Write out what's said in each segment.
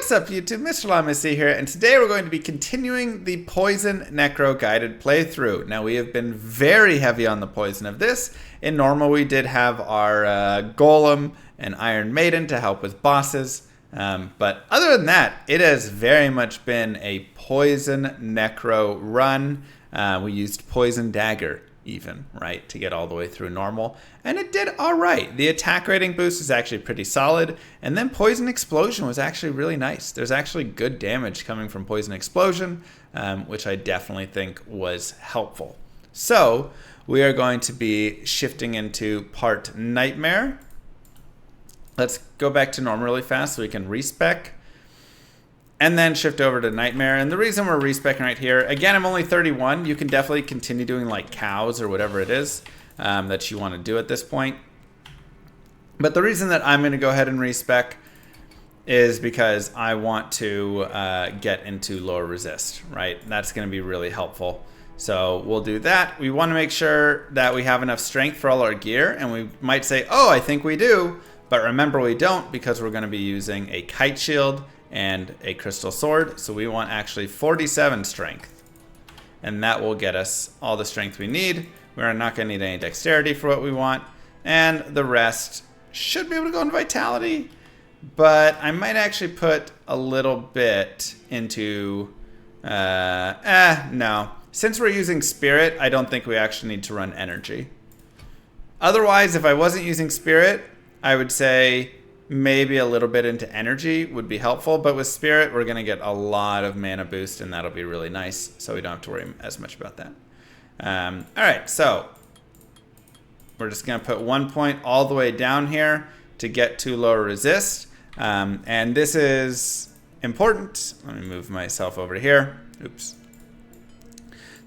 What's up YouTube, Mr. Lamacy here, and today we're going to be continuing the Poison Necro guided playthrough. Now we have been very heavy on the poison of this. In normal we did have our Golem and Iron Maiden to help with bosses, but other than that, it has very much been a Poison Necro run. We used Poison Dagger even, right, to get all the way through normal, and it did all right. The attack rating boost is actually pretty solid, and then Poison Explosion was actually really nice. There's actually good damage coming from Poison Explosion, which I definitely think was helpful. So we are going to be shifting into part Nightmare. Let's go back to normal really fast so we can respec. And then shift over to Nightmare. And the reason we're respecing right here, again, I'm only 31. You can definitely continue doing like cows or whatever it is that you want to do at this point. But the reason that I'm going to go ahead and respec is because I want to get into lower resist, right? That's going to be really helpful. So we'll do that. We want to make sure that we have enough strength for all our gear. And we might say, oh, I think we do. But remember, we don't, because we're going to be using a kite shield and a crystal sword, so we want actually 47 strength, and that will get us all the strength we need. We're not going to need any dexterity for what we want, and the rest should be able to go in vitality, but I might actually put a little bit into no, since we're using spirit, I don't think we actually need to run energy. Otherwise, if I wasn't using spirit, I would say maybe a little bit into energy would be helpful, but with spirit we're going to get a lot of mana boost, and that'll be really nice, so we don't have to worry as much about that. Alright, so we're just going to put 1 point all the way down here to get to lower resist, and this is important. Let me move myself over here. Oops.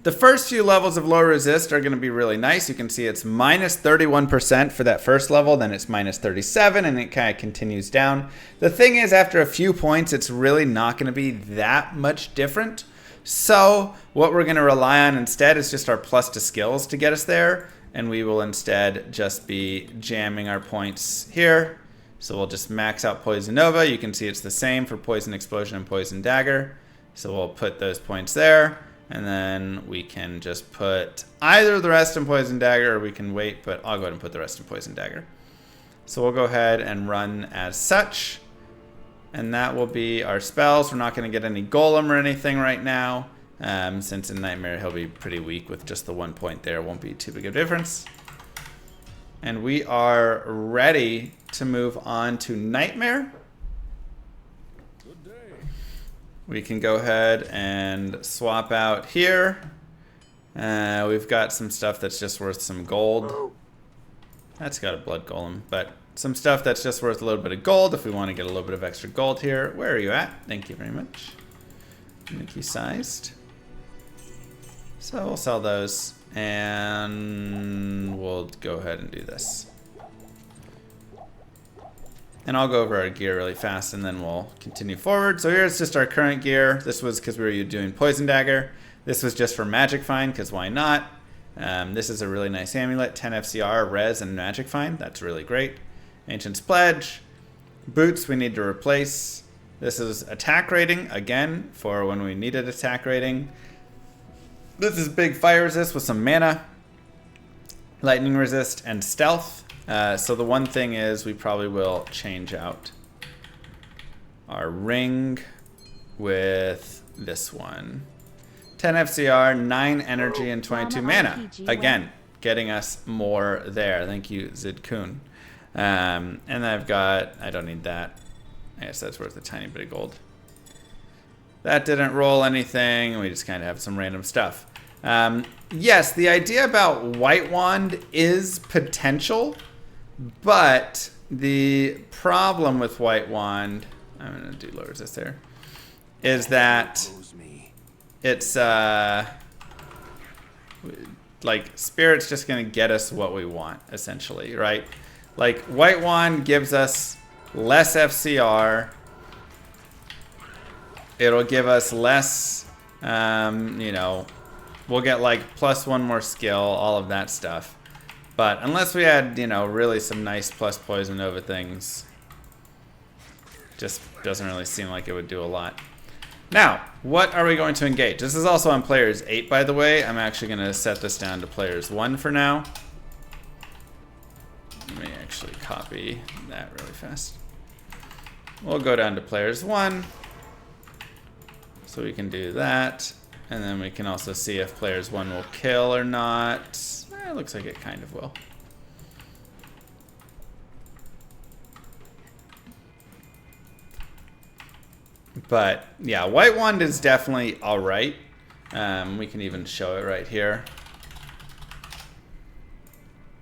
The first few levels of low resist are going to be really nice. You can see it's minus 31% for that first level, then it's minus 37, and it kind of continues down. The thing is, after a few points, it's really not going to be that much different. So what we're going to rely on instead is just our plus to skills to get us there, and we will instead just be jamming our points here. So we'll just max out Poison Nova. You can see it's the same for Poison Explosion and Poison Dagger. So we'll put those points there. And then we can just put either the rest in Poison Dagger, or we can wait, but I'll go ahead and put the rest in Poison Dagger. So we'll go ahead and run as such. And that will be our spells. We're not going to get any Golem or anything right now, since in Nightmare he'll be pretty weak with just the 1 point there. It won't be too big of a difference. And we are ready to move on to Nightmare. We can go ahead and swap out here. We've got some stuff that's just worth some gold. That's got a blood golem, but some stuff that's just worth a little bit of gold if we want to get a little bit of extra gold here. Where are you at? Thank you very much. Mickey sized. So we'll sell those, and we'll go ahead and do this. And I'll go over our gear really fast, and then we'll continue forward. So here's just our current gear. This was because we were doing Poison Dagger. This was just for Magic Find, because why not? This is a really nice amulet. 10 FCR, Res, and Magic Find. That's really great. Ancient's Pledge. Boots we need to replace. This is attack rating, again, for when we needed attack rating. This is big fire resist with some mana. Lightning resist and stealth. So the one thing is we probably will change out our ring with this one. 10 FCR, 9 energy, and 22 mana. Again, getting us more there. Thank you, Zidkun. And I've got, I don't need that. I guess that's worth a tiny bit of gold. That didn't roll anything. We just kind of have some random stuff. Yes, the idea about White Wand is potential. But the problem with White Wand, I'm going to do low resist there, is that it's like Spirit's just going to get us what we want, essentially, right? Like White Wand gives us less FCR. It'll give us less, you know, we'll get like +1 more skill, all of that stuff. But unless we had, you know, really some nice plus Poison Nova things, Just doesn't really seem like it would do a lot. Now, what are we going to engage? This is also on players 8, by the way. I'm actually going to set this down to players 1 for now. Let me actually copy that really fast. We'll go down to players 1. So we can do that. And then we can also see if players 1 will kill or not. It looks like it kind of will. But yeah, White Wand is definitely alright. We can even show it right here.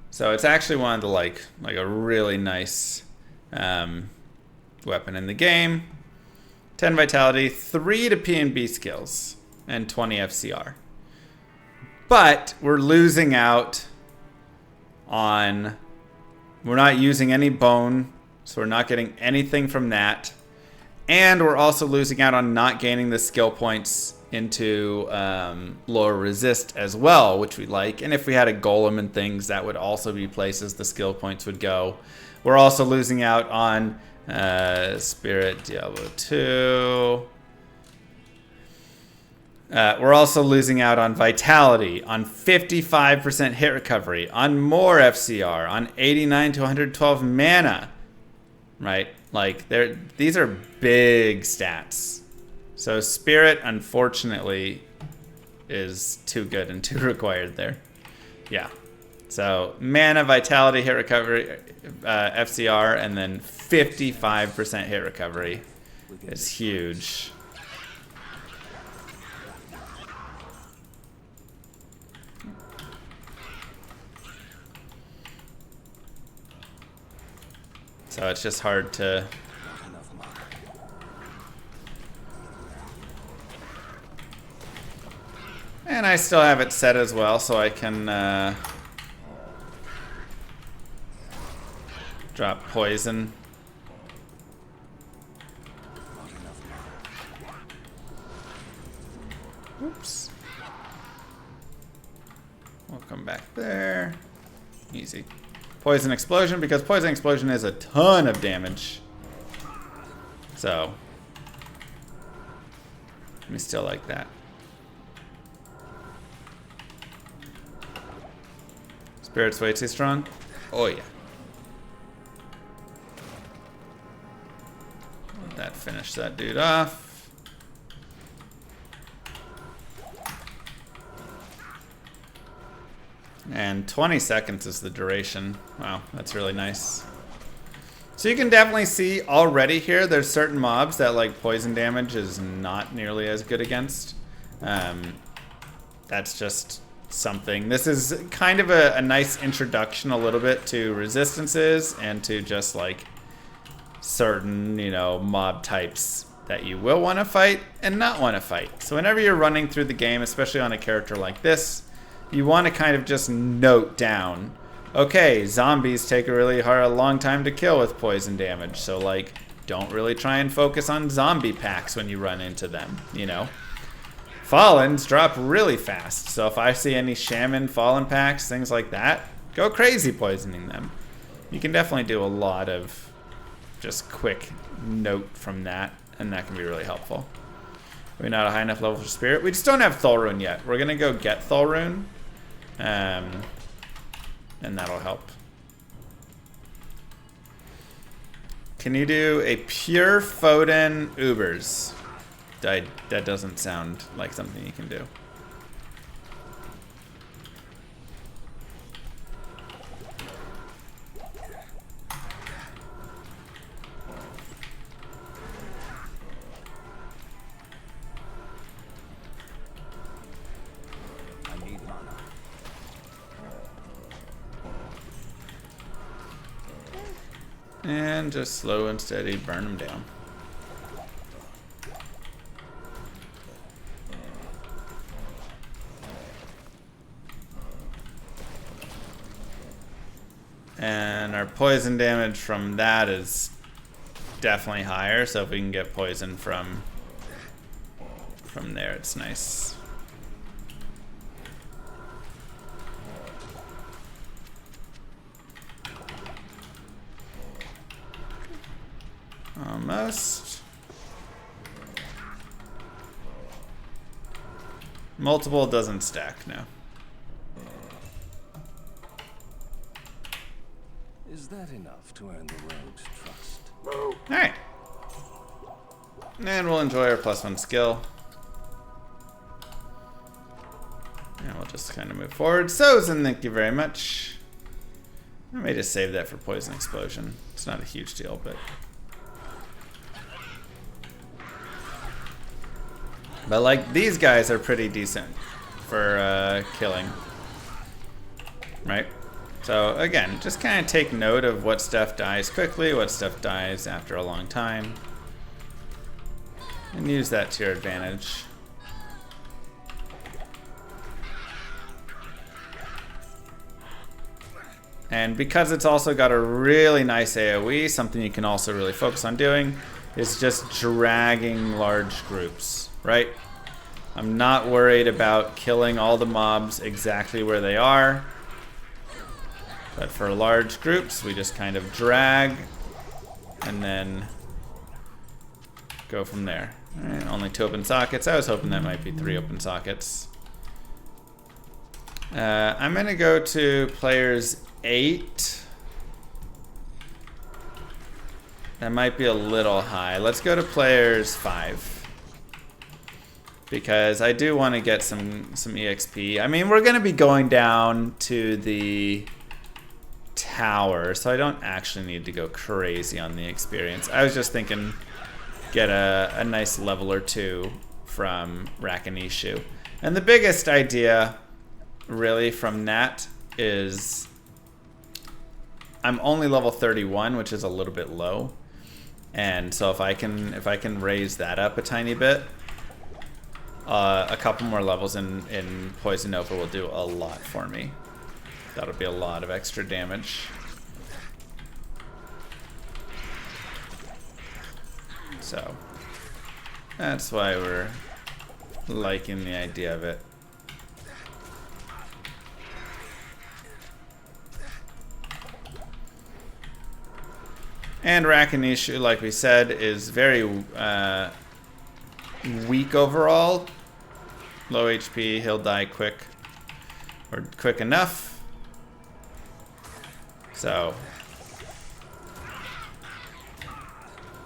So it's actually one of the like a really nice weapon in the game. 10 vitality, 3 to P&B skills, and 20 FCR. But we're losing out on, we're not using any bone, so we're not getting anything from that. And we're also losing out on not gaining the skill points into lower resist as well, which we like. And if we had a golem and things, that would also be places the skill points would go. We're also losing out on Spirit, Diablo 2. We're also losing out on Vitality, on 55% hit recovery, on more FCR, on 89 to 112 mana. Right? Like, these are big stats. So Spirit, unfortunately, is too good and too required there. Yeah. So mana, vitality, hit recovery, FCR, and then 55% hit recovery is huge. So it's just hard to... And I still have it set as well, so I can drop poison. Oops. We'll come back there. Easy. Poison explosion, because poison explosion is a ton of damage. So we still like that. Spirit's way too strong. Oh yeah. Let that finish that dude off. And 20 seconds is the duration. Wow, that's really nice. So you can definitely see already here, there's certain mobs that like poison damage is not nearly as good against. That's just something. This is kind of a nice introduction a little bit to resistances and to just like certain, you know, mob types that you will want to fight and not want to fight. So whenever you're running through the game, especially on a character like this, you want to kind of just note down, okay, zombies take a long time to kill with poison damage. So like, don't really try and focus on zombie packs when you run into them, you know. Fallens drop really fast. So if I see any shaman fallen packs, things like that, go crazy poisoning them. You can definitely do a lot of just quick note from that, and that can be really helpful. We're not a high enough level for Spirit. We just don't have Thulrune yet. We're gonna go get Thulrune. And that'll help. Can you do a pure Foden Ubers? That doesn't sound like something you can do. And just slow and steady burn them down. And our poison damage from that is definitely higher, so if we can get poison from there, it's nice. most. Multiple doesn't stack, no. Is that enough to earn the rogue's trust? Alright. And we'll enjoy our +1 skill. And we'll just kind of move forward. Sozin, thank you very much. I may just save that for Poison Explosion. It's not a huge deal, but... But like, these guys are pretty decent for killing. Right? So again, just kind of take note of what stuff dies quickly, what stuff dies after a long time. And use that to your advantage. And because it's also got a really nice AoE, something you can also really focus on doing is just dragging large groups, right? I'm not worried about killing all the mobs exactly where they are. But for large groups, we just kind of drag and then go from there. All right, only 2 open sockets. I was hoping that might be 3 open sockets. I'm gonna go to players 8. That might be a little high. Let's go to players 5. Because I do want to get some EXP. I mean, we're gonna be going down to the tower, so I don't actually need to go crazy on the experience. I was just thinking get a nice level or 2 from Rakanishu. And the biggest idea really from that is I'm only level 31, which is a little bit low. And so if I can raise that up a tiny bit, a couple more levels in Poison Nova will do a lot for me. That'll be a lot of extra damage. So that's why we're liking the idea of it. And Rakanishu, like we said, is very weak overall. Low HP, he'll die quick, or quick enough. So,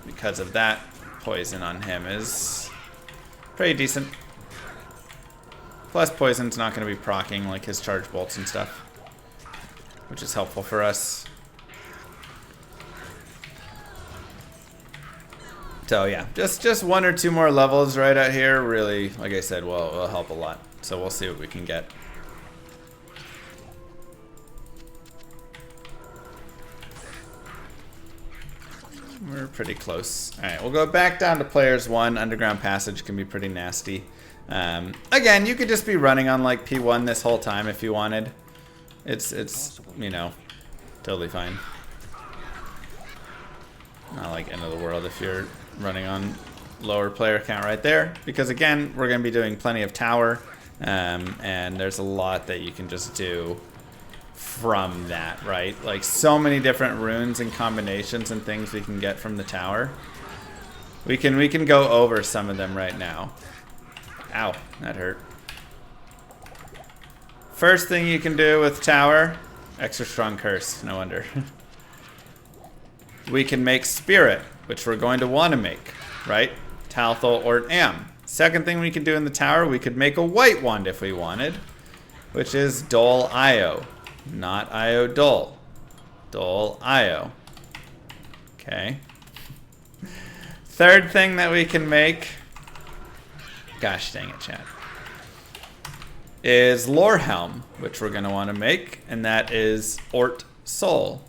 because of that, poison on him is pretty decent. Plus, poison's not going to be proccing like his charge bolts and stuff, which is helpful for us. So yeah, just 1 or 2 more levels right out here really, like I said, will help a lot. So we'll see what we can get. We're pretty close. Alright, we'll go back down to players 1. Underground passage can be pretty nasty. Again, you could just be running on like P1 this whole time if you wanted. It's you know, totally fine. Not like end of the world if you're running on lower player count right there, because again, we're going to be doing plenty of tower, and there's a lot that you can just do from that, right? Like so many different runes and combinations and things we can get from the tower. We can go over some of them right now. Ow, that hurt. First thing you can do with tower, extra strong curse, no wonder. We can make Spirit, which we're going to want to make, right? Talthol or Am. Second thing we could do in the tower, we could make a white wand if we wanted, which is Dole Io. Not Io Dole. Dole Io. Okay. Third thing that we can make, gosh dang it, chat, is Lorehelm, which we're going to want to make, and that is Ort Soul.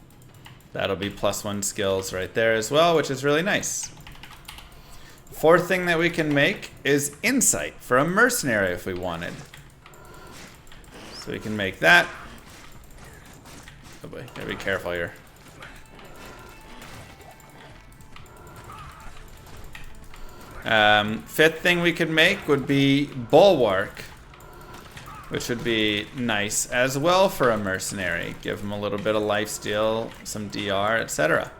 That'll be +1 skills right there as well, which is really nice. Fourth thing that we can make is Insight for a mercenary if we wanted. So we can make that. Oh boy, gotta be careful here. Fifth thing we could make would be Bulwark, which would be nice as well for a mercenary. Give him a little bit of lifesteal, some DR, etc.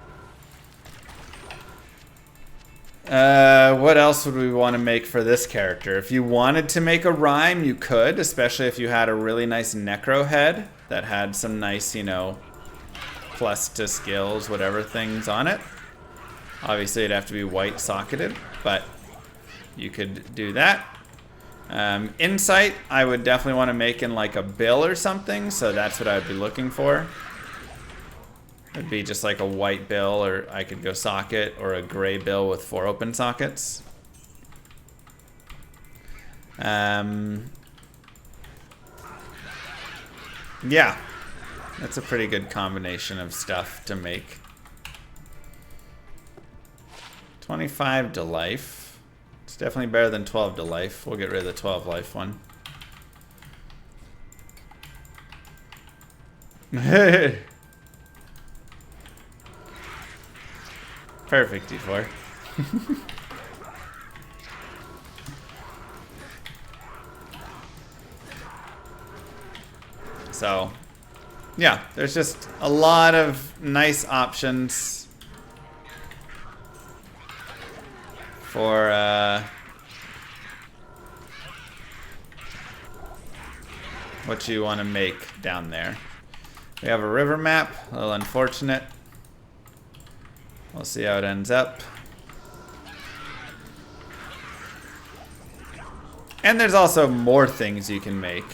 What else would we want to make for this character? If you wanted to make a rhyme, you could, especially if you had a really nice necro head that had some nice, you know, plus to skills, whatever things on it. Obviously, it'd have to be white socketed, but you could do that. Insight, I would definitely want to make in like a bill or something, so that's what I would be looking for. It'd be just like a white bill, or I could go socket, or a gray bill with 4 open sockets. Yeah, that's a pretty good combination of stuff to make. 25 to life. It's definitely better than 12 to life. We'll get rid of the 12 life one. Perfect, D4. So, yeah, there's just a lot of nice options for what you want to make down there. We have a river map, a little unfortunate. We'll see how it ends up. And there's also more things you can make.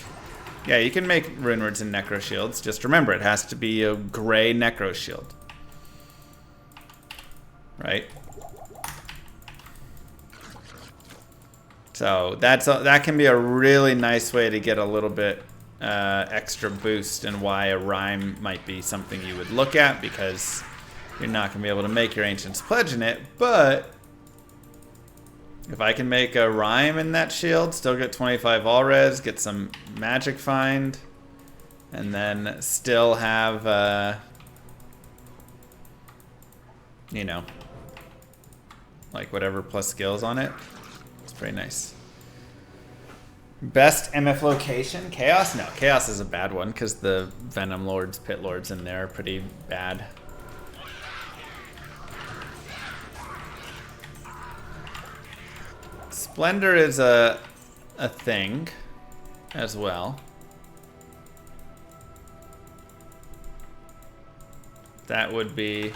Yeah, you can make rune words and necro shields. Just remember, it has to be a gray necro shield. Right? So that can be a really nice way to get a little bit extra boost, and why a rhyme might be something you would look at, because you're not going to be able to make your Ancient's Pledge in it, but if I can make a rhyme in that shield, still get 25 all res, get some magic find, and then still have, you know, like whatever plus skills on it, it's pretty nice. Best MF location? Chaos? No, Chaos is a bad one because the Venom Lords, Pit Lords in there are pretty bad. Splendor is a thing as well. That would be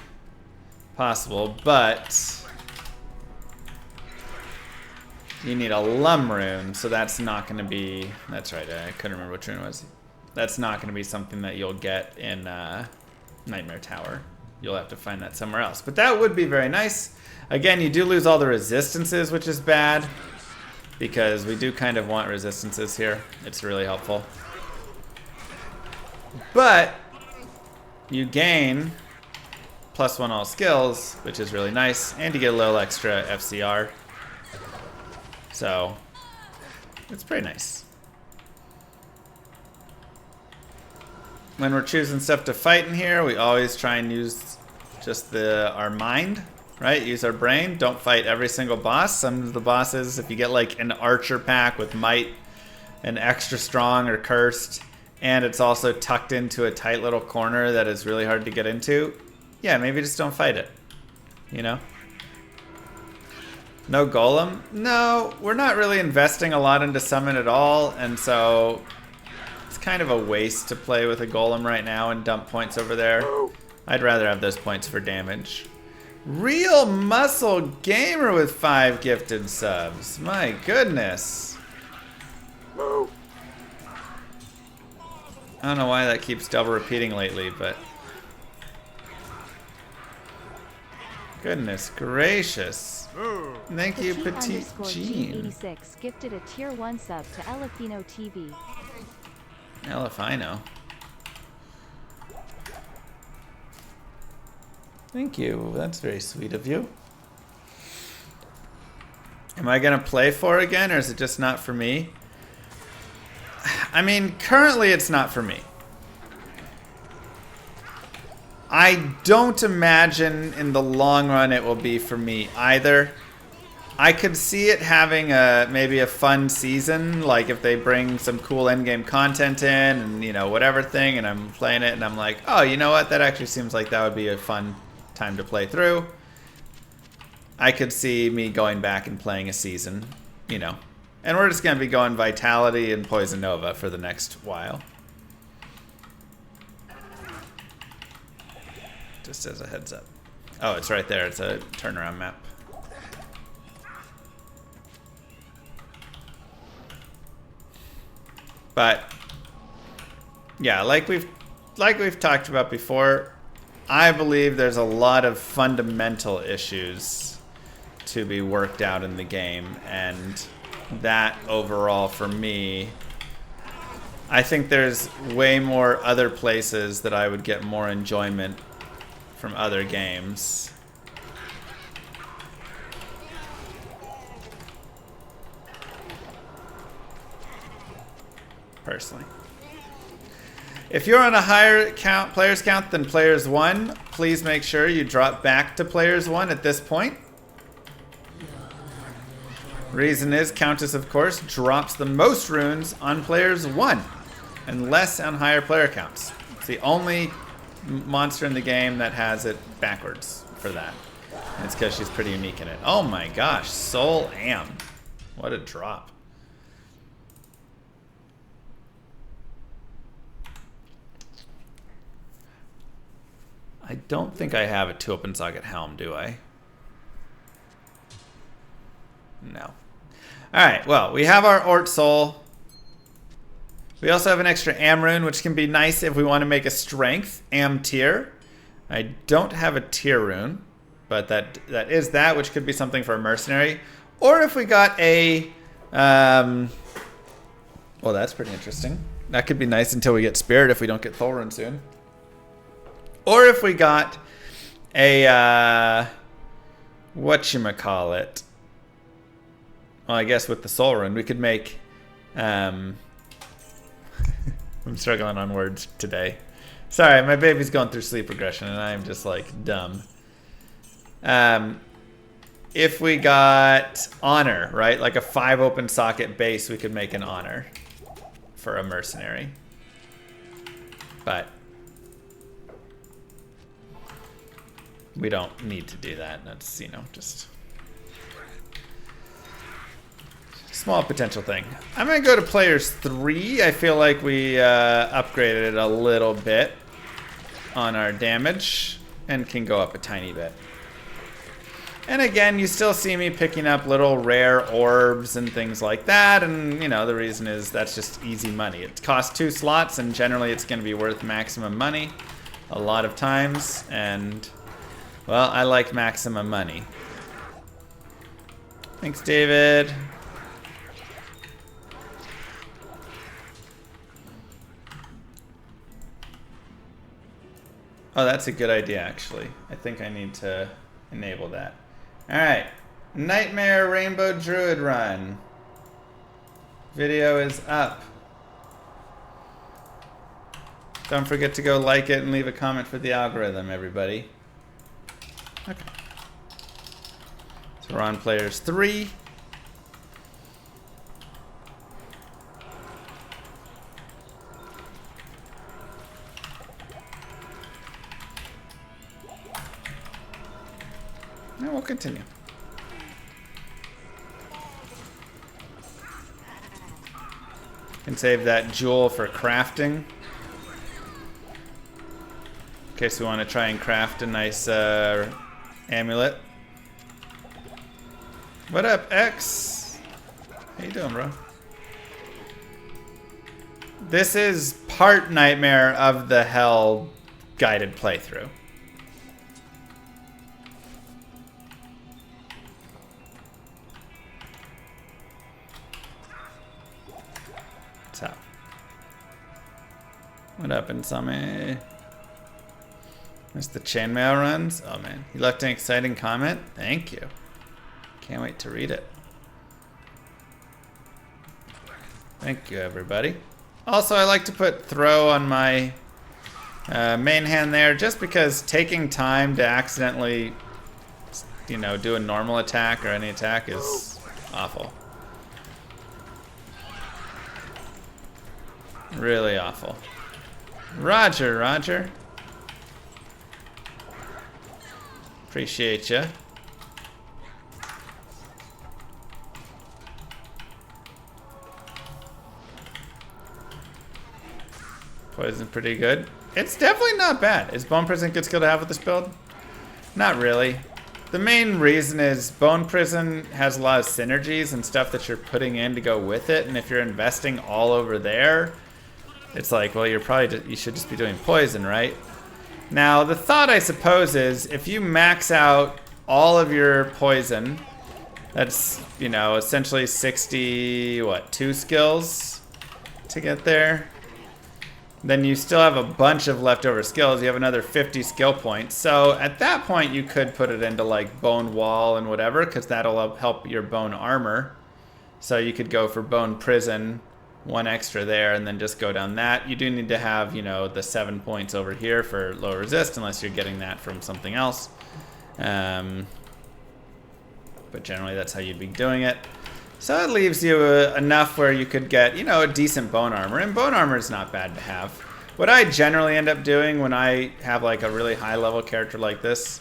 possible, but you need a Lum rune, so that's not going to be... That's right, I couldn't remember which rune it was. That's not going to be something that you'll get in Nightmare Tower. You'll have to find that somewhere else. But that would be very nice. Again, you do lose all the resistances, which is bad, because we do kind of want resistances here. It's really helpful. But you gain +1 all skills, which is really nice, and you get a little extra FCR. So, it's pretty nice. When we're choosing stuff to fight in here, we always try and use just our mind, right? Use our brain. Don't fight every single boss. Some of the bosses, if you get like an archer pack with might and extra strong or cursed, and it's also tucked into a tight little corner that is really hard to get into, yeah, maybe just don't fight it, you know? No golem? No, we're not really investing a lot into summon at all, and so it's kind of a waste to play with a golem right now and dump points over there. I'd rather have those points for damage. Real Muscle Gamer with 5 gifted subs. My goodness. I don't know why that keeps double repeating lately, but goodness gracious. Thank you, Petite Jean. 86 gifted a tier 1 sub to Elefino TV. Elefino. Thank you. That's very sweet of you. Am I going to play 4 again, or is it just not for me? I mean, currently it's not for me. I don't imagine in the long run it will be for me either. I could see it having maybe a fun season, like if they bring some cool endgame content in and, you know, whatever thing, and I'm playing it and I'm like, oh, you know what, that actually seems like that would be a fun time to play through. I could see me going back and playing a season, you know. And we're just going to be going Vitality and Poison Nova for the next while. Just as a heads up. Oh, it's right there. It's a turnaround map. But yeah, like we've talked about before, I believe there's a lot of fundamental issues to be worked out in the game, and that overall for me, I think there's way more other places that I would get more enjoyment from other games. Personally. If you're on a higher players count than players 1, please make sure you drop back to players 1 at this point. Reason is, Countess, of course, drops the most runes on players 1 and less on higher player counts. It's the only monster in the game that has it backwards for that. And it's because she's pretty unique in it. Oh my gosh, Soul Am. What a drop. I don't think I have a 2-open socket helm, do I? No. Alright, well, we have our Ort Soul. We also have an extra Am rune, which can be nice if we want to make a strength Am tier. I don't have a tier rune, but that is that, which could be something for a mercenary. Or if we got a... well, that's pretty interesting. That could be nice until we get Spirit if we don't get Thulrun soon. Or if we got a, whatchamacallit. Well, I guess with the Soul Rune, we could make, I'm struggling on words today. Sorry, my baby's going through sleep regression and I'm just like dumb. If we got Honor, right? Like a 5-open socket base, we could make an Honor for a mercenary. But we don't need to do that. That's, you know, just small potential thing. I'm going to go to players 3. I feel like we upgraded it a little bit on our damage and can go up a tiny bit. And again, you still see me picking up little rare orbs and things like that. And, you know, the reason is that's just easy money. It costs 2 slots and generally it's going to be worth maximum money a lot of times. And... well, I like maximum money. Thanks, David. Oh, that's a good idea, actually. I think I need to enable that. Alright. Nightmare Rainbow Druid Run. Video is up. Don't forget to go like it and leave a comment for the algorithm, everybody. Okay. So we're on players 3. And we'll continue. Can save that jewel for crafting. In case we want to try and craft a nice amulet. What up, X? How you doing, bro? This is part Nightmare of the Hell guided playthrough. What's up? What up, Insame? There's the chainmail runs. Oh man, you left an exciting comment. Thank you. Can't wait to read it. Thank you, everybody. Also, I like to put throw on my main hand there, just because taking time to accidentally, you know, do a normal attack or any attack is awful. Really awful. Roger, Roger. Appreciate ya. Poison's pretty good. It's definitely not bad. Is Bone Prison a good skill to have with this build? Not really. The main reason is Bone Prison has a lot of synergies and stuff that you're putting in to go with it, and if you're investing all over there, it's like, well, you should just be doing poison, right? Now, the thought, I suppose, is if you max out all of your poison, that's, you know, essentially 2 skills to get there. Then you still have a bunch of leftover skills. You have another 50 skill points. So at that point, you could put it into like Bone Wall and whatever, because that'll help your Bone Armor. So you could go for Bone Prison, 1 extra there, and then just go down that. You do need to have, you know, the 7 points over here for low resist, unless you're getting that from something else. But generally, that's how you'd be doing it. So it leaves you enough where you could get, you know, a decent Bone Armor. And Bone Armor is not bad to have. What I generally end up doing when I have like a really high level character like this,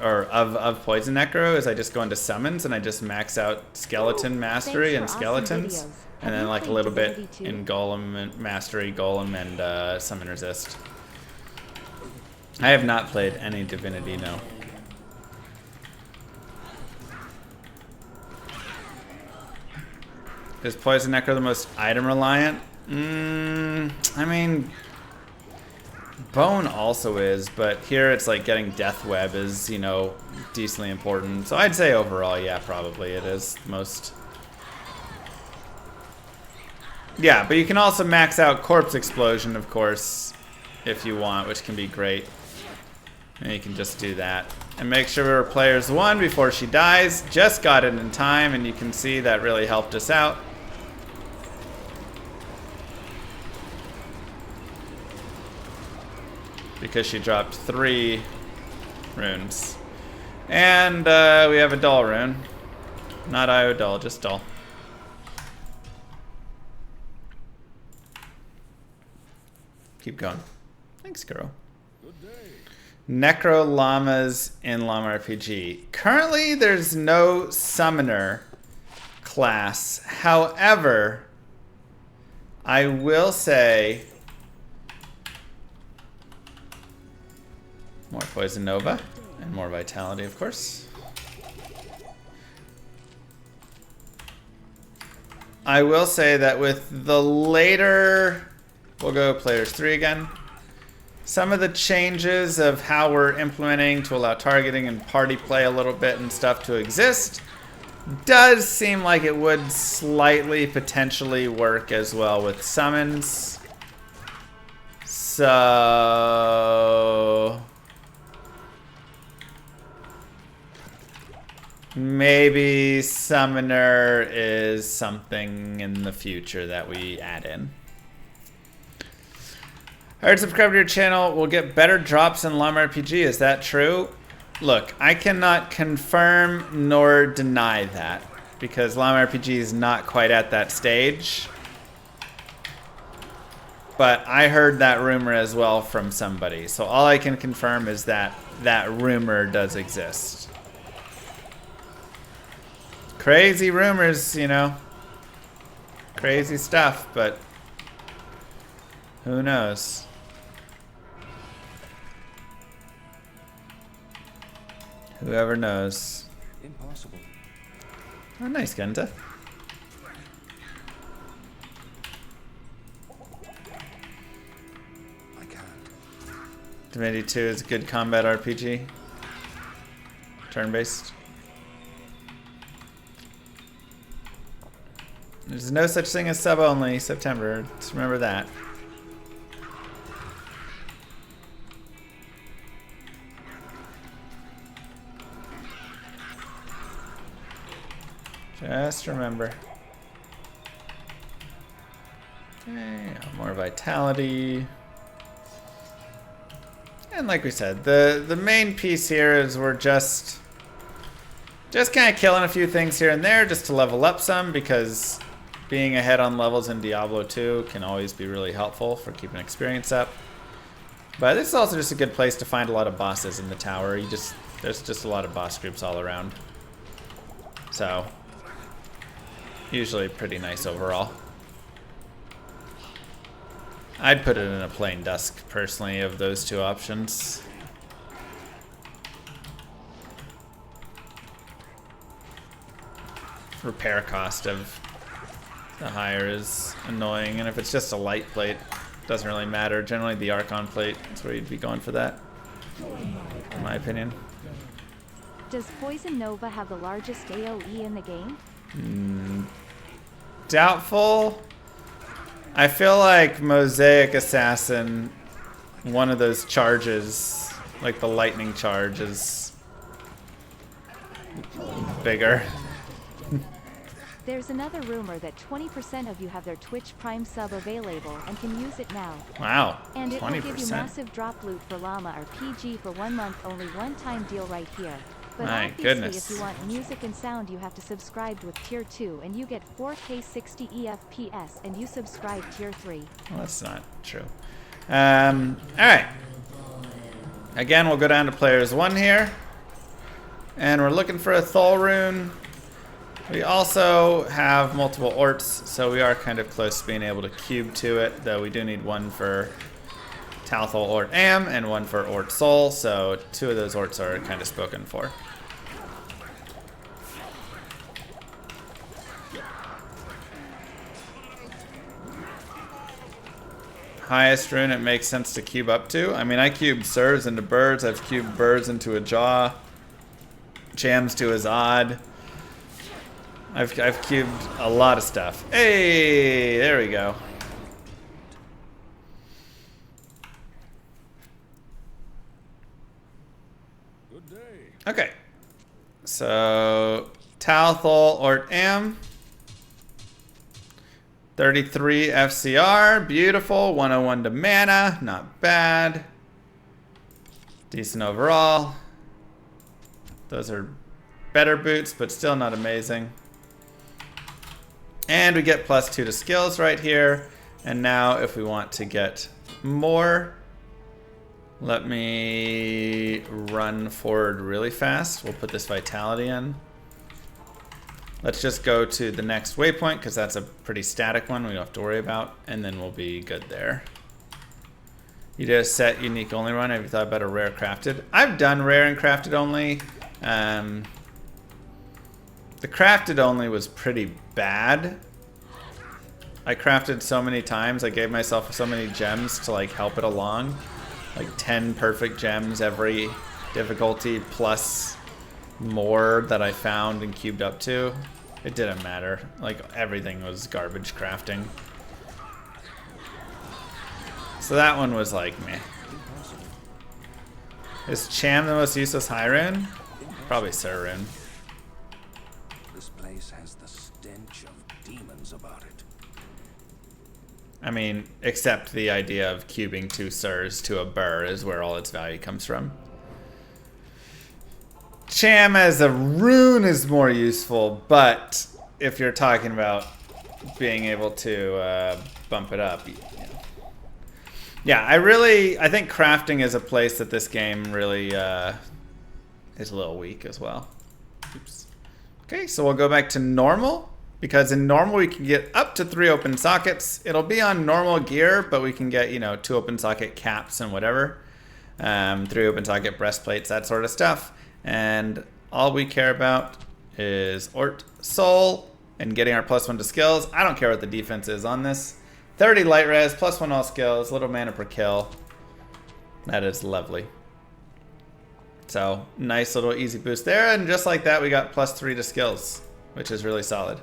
or of Poison Necro, is I just go into summons and I just max out Skeleton Mastery and Skeletons. And then like a little bit in Golem and Mastery, Golem, and Summon Resist. I have not played any Divinity, no. Is Poison Necro the most item reliant? I mean, Bone also is, but here it's like getting Death Web is, you know, decently important. So I'd say overall, yeah, probably it is most. Yeah, but you can also max out Corpse Explosion, of course, if you want, which can be great. And you can just do that. And make sure players 1 before she dies. Just got it in time, and you can see that really helped us out. Because she dropped 3 runes. And we have a Doll rune. Not IO Doll, just Doll. Keep going. Thanks, girl. Necro Llamas in Llama RPG. Currently, there's no Summoner class. However, I will say more Poison Nova and more Vitality, of course. I will say that with the later, we'll go players 3 again. Some of the changes of how we're implementing to allow targeting and party play a little bit and stuff to exist does seem like it would slightly potentially work as well with summons. So maybe Summoner is something in the future that we add in. Alright, subscribe to your channel. We'll get better drops in Llama RPG. Is that true? Look, I cannot confirm nor deny that, because Llama RPG is not quite at that stage. But I heard that rumor as well from somebody. So all I can confirm is that that rumor does exist. Crazy rumors, you know. Crazy stuff, but who knows? Whoever knows. Impossible. Oh, nice, Genta. I can't. Divinity 2 is a good combat RPG. Turn-based. There's no such thing as sub-only September. Just remember that. Just remember. Okay, more vitality. And like we said, the main piece here is we're just kind of killing a few things here and there just to level up some, because being ahead on levels in Diablo 2 can always be really helpful for keeping experience up. But this is also just a good place to find a lot of bosses in the tower. There's just a lot of boss groups all around. So usually pretty nice overall. I'd put it in a plain dusk, personally, of those two options. Repair cost of the higher is annoying, and if it's just a light plate, it doesn't really matter. Generally, the Archon plate is where you'd be going for that, in my opinion. Does Poison Nova have the largest AoE in the game? Doubtful. I feel like Mosaic Assassin, one of those charges, like the lightning charge, is bigger. There's another rumor that 20% of you have their Twitch Prime sub available and can use it now. Wow, And it 20%. will give you massive drop loot for Llama or PG for 1 month, only one-time deal right here. But My obviously goodness. if you want music and sound you have to subscribe with tier 2 and you get 4K 60 FPS and you subscribe tier 3. Well, that's not true. Alright. Again, we'll go down to players 1 here. And we're looking for a Thol rune. We also have multiple orts, so we are kind of close to being able to cube to it, though we do need one for Talthol Ort Am and one for Ort Soul, so 2 of those orts are kind of spoken for. Highest rune it makes sense to cube up to. I mean, I cubed Sirs into birds, I've cubed birds into a jaw, Chams to a Zod. I've cubed a lot of stuff. Hey, there we go. Good day. Okay. So, Talthol Ort Am. 33 FCR, beautiful. 101 to mana, not bad. Decent overall. Those are better boots, but still not amazing. And we get +2 to skills right here. And now if we want to get more, let me run forward really fast. We'll put this vitality in. Let's just go to the next waypoint because that's a pretty static one we don't have to worry about. And then we'll be good there. You did a set unique only run. Have you thought about a rare crafted? I've done rare and crafted only. The crafted only was pretty bad. I crafted so many times. I gave myself so many gems to like help it along. Like 10 perfect gems every difficulty plus more that I found and cubed up to. It didn't matter. Like everything was garbage crafting. So that one was like meh. Is Cham the most useless high rune? Probably Sir rune. This place has the stench of demons about it. I mean, except the idea of cubing 2 Sirs to a Burr is where all its value comes from. Cham as a rune is more useful, but if you're talking about being able to bump it up, yeah, I think crafting is a place that this game really is a little weak as well. Oops. Okay, so we'll go back to normal, because in normal we can get up to 3 open sockets. It'll be on normal gear, but we can get, 2 open socket caps and whatever. 3 open socket breastplates, that sort of stuff. And all we care about is Ort Soul and getting our +1 to skills. I don't care what the defense is on this. 30 light res, +1 all skills, little mana per kill. That is lovely. So, nice little easy boost there. And just like that, we got +3 to skills, which is really solid.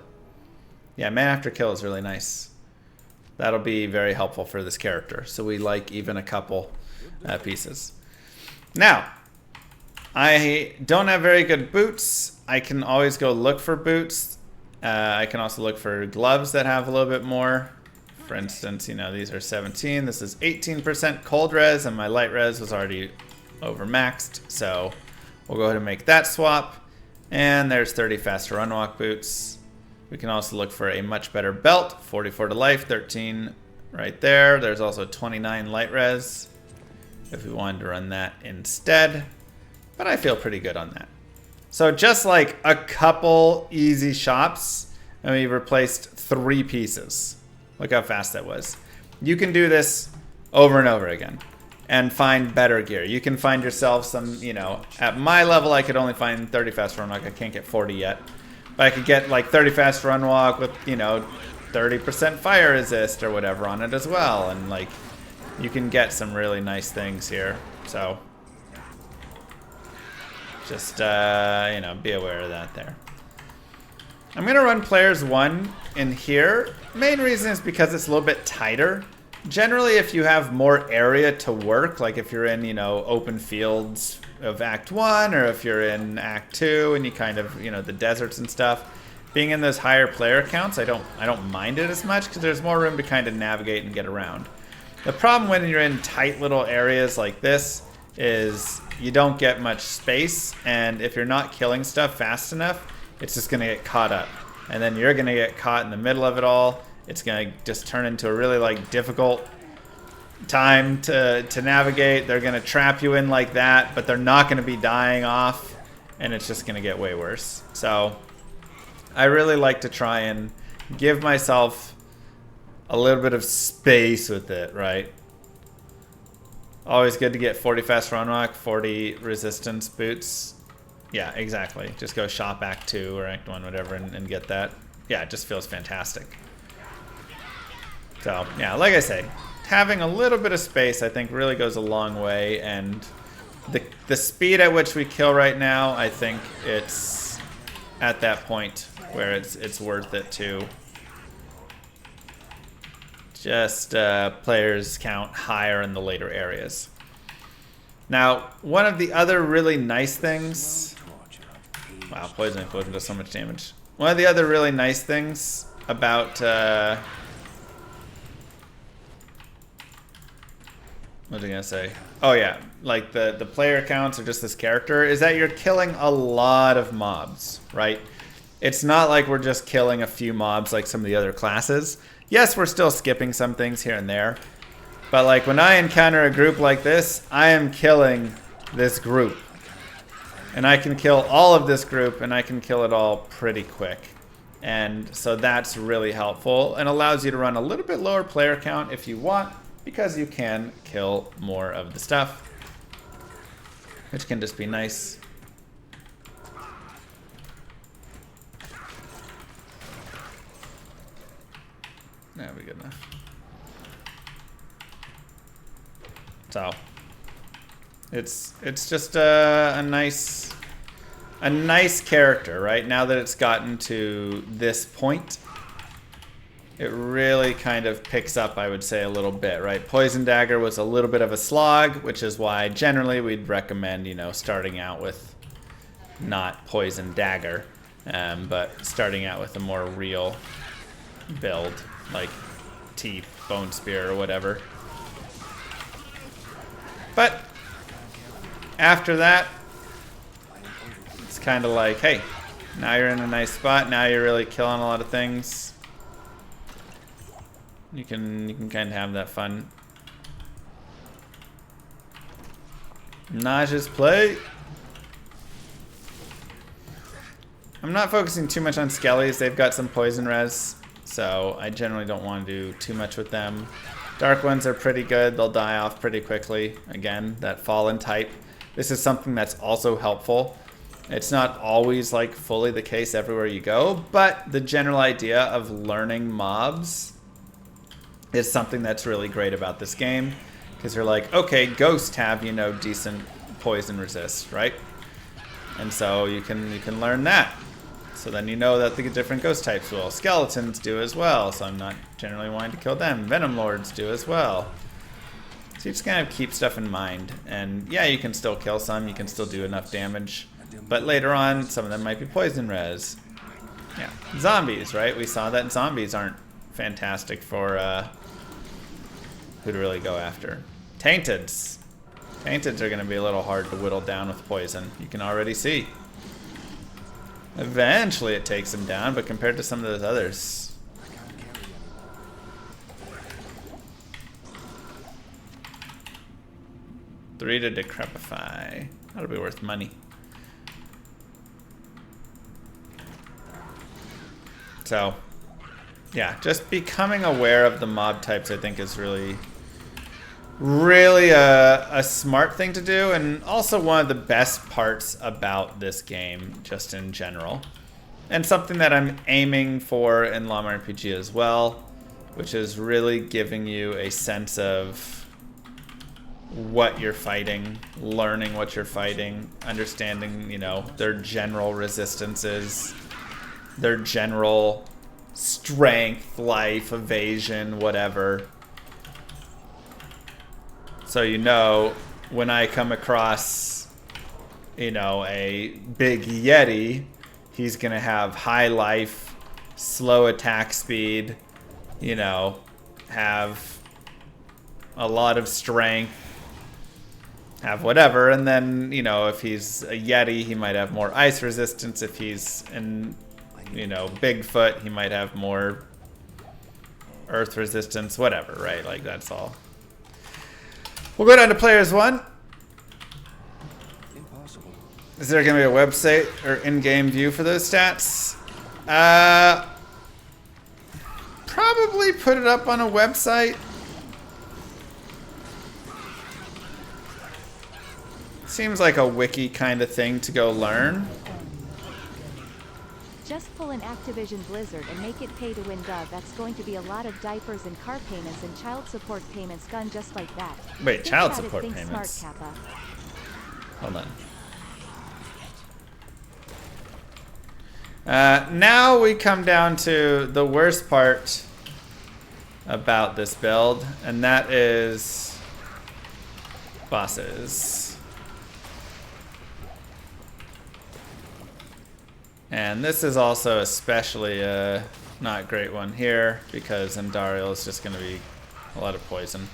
Yeah, mana after kill is really nice. That'll be very helpful for this character. So we like even a couple pieces. Now, I don't have very good boots. I can always go look for boots. I can also look for gloves that have a little bit more. For instance, these are 17. This is 18% cold res, and my light res was already overmaxed. So we'll go ahead and make that swap. And there's 30 faster runwalk boots. We can also look for a much better belt. 44 to life, 13 right there. There's also 29 light res if we wanted to run that instead. But I feel pretty good on that. So just like a couple easy shops, and we replaced 3 pieces. Look how fast that was. You can do this over and over again and find better gear. You can find yourself some, you know, at my level I could only find 30 fast run walk. I can't get 40 yet. But I could get like 30 fast run walk with, you know, 30% fire resist or whatever on it as well. And like, you can get some really nice things here. So just, you know, be aware of that there. I'm going to run players 1 in here. Main reason is because it's a little bit tighter. Generally, if you have more area to work, like if you're in, you know, open fields of Act 1, or if you're in Act 2 and you kind of, you know, the deserts and stuff, being in those higher player counts, I don't mind it as much because there's more room to kind of navigate and get around. The problem when you're in tight little areas like this is you don't get much space, and if you're not killing stuff fast enough, it's just going to get caught up. And then you're going to get caught in the middle of it all. It's going to just turn into a really like difficult time to navigate. They're going to trap you in like that, but they're not going to be dying off, and it's just going to get way worse. So I really like to try and give myself a little bit of space with it, right? Always good to get 40 fast run walk, 40 resistance boots. Yeah, exactly. Just go shop Act 2 or Act 1, whatever, and get that. Yeah, it just feels fantastic. So, yeah, like I say, having a little bit of space, I think, really goes a long way. And the speed at which we kill right now, I think it's at that point where it's worth it to just players count higher in the later areas. Now, one of the other really nice things... Wow, poison explosion does so much damage. One of the other really nice things about... what was I going to say? Oh yeah, like the player counts or just this character, is that you're killing a lot of mobs, right? It's not like we're just killing a few mobs like some of the other classes. Yes, we're still skipping some things here and there. But like when I encounter a group like this, I am killing this group. And I can kill all of this group, and I can kill it all pretty quick. And so that's really helpful and allows you to run a little bit lower player count if you want, because you can kill more of the stuff, which can just be nice. That'll be good enough. So it's just a nice character, right? Now that it's gotten to this point, it really kind of picks up, I would say, a little bit, right? Poison Dagger was a little bit of a slog, which is why generally we'd recommend, you know, starting out with not Poison Dagger, but starting out with a more real build, like Teeth, Bone Spear, or whatever. But after that, it's kind of like, hey, now you're in a nice spot. Now you're really killing a lot of things. You can kind of have that fun. Nauseous play. I'm not focusing too much on Skellies. They've got some poison res, so I generally don't want to do too much with them. Dark ones are pretty good. They'll die off pretty quickly. Again, that fallen type. This is something that's also helpful. It's not always like fully the case everywhere you go, but the general idea of learning mobs is something that's really great about this game, because you're like, okay, ghosts have, you know, decent poison resist, right? And so you can learn that. So then you know that the different ghost types will. Skeletons do as well, so I'm not generally wanting to kill them. Venom Lords do as well. So you just kind of keep stuff in mind. And yeah, you can still kill some, you can still do enough damage. But later on, some of them might be poison res. Yeah, zombies, right? We saw that zombies aren't fantastic for who to really go after. Tainteds. Tainteds are going to be a little hard to whittle down with poison. You can already see. Eventually it takes them down, but compared to some of those others. Three to decrepify. That'll be worth money. So, yeah, just becoming aware of the mob types, I think, is really really a smart thing to do, and also one of the best parts about this game, just in general. And something that I'm aiming for in LOM RPG as well, which is really giving you a sense of what you're fighting, learning what you're fighting, understanding, you know, their general resistances, their general strength, life, evasion, whatever. So you know, when I come across, you know, a big Yeti, he's gonna have high life, slow attack speed, you know, have a lot of strength, have whatever, and then, you know, if he's a Yeti, he might have more ice resistance. If he's in, you know, Bigfoot, he might have more earth resistance, whatever, right? Like, that's all. We'll go down to players 1. Impossible. Is there going to be a website or in-game view for those stats? Probably put it up on a website. Seems like a wiki kind of thing to go learn. Just pull an Activision Blizzard and make it pay to win, Doug. That's going to be a lot of diapers and car payments and child support payments done just like that. Wait, Think child about it, support think payments? Smart, Kappa. Hold on. Now we come down to the worst part about this build, and that is bosses. And this is also especially a not great one here, because in Duriel is just going to be a lot of poison.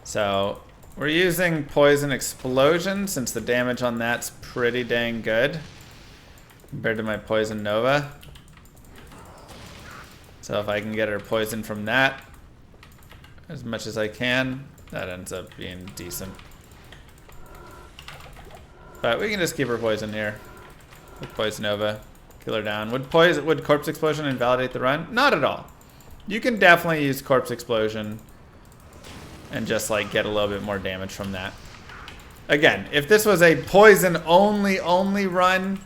So we're using Poison Explosion, since the damage on that's pretty dang good compared to my Poison Nova. So if I can get her poison from that as much as I can, that ends up being decent. But we can just keep her poison here with Poison Nova, kill her down. Would Corpse Explosion invalidate the run? Not at all. You can definitely use Corpse Explosion and just like get a little bit more damage from that. Again, if this was a poison only run,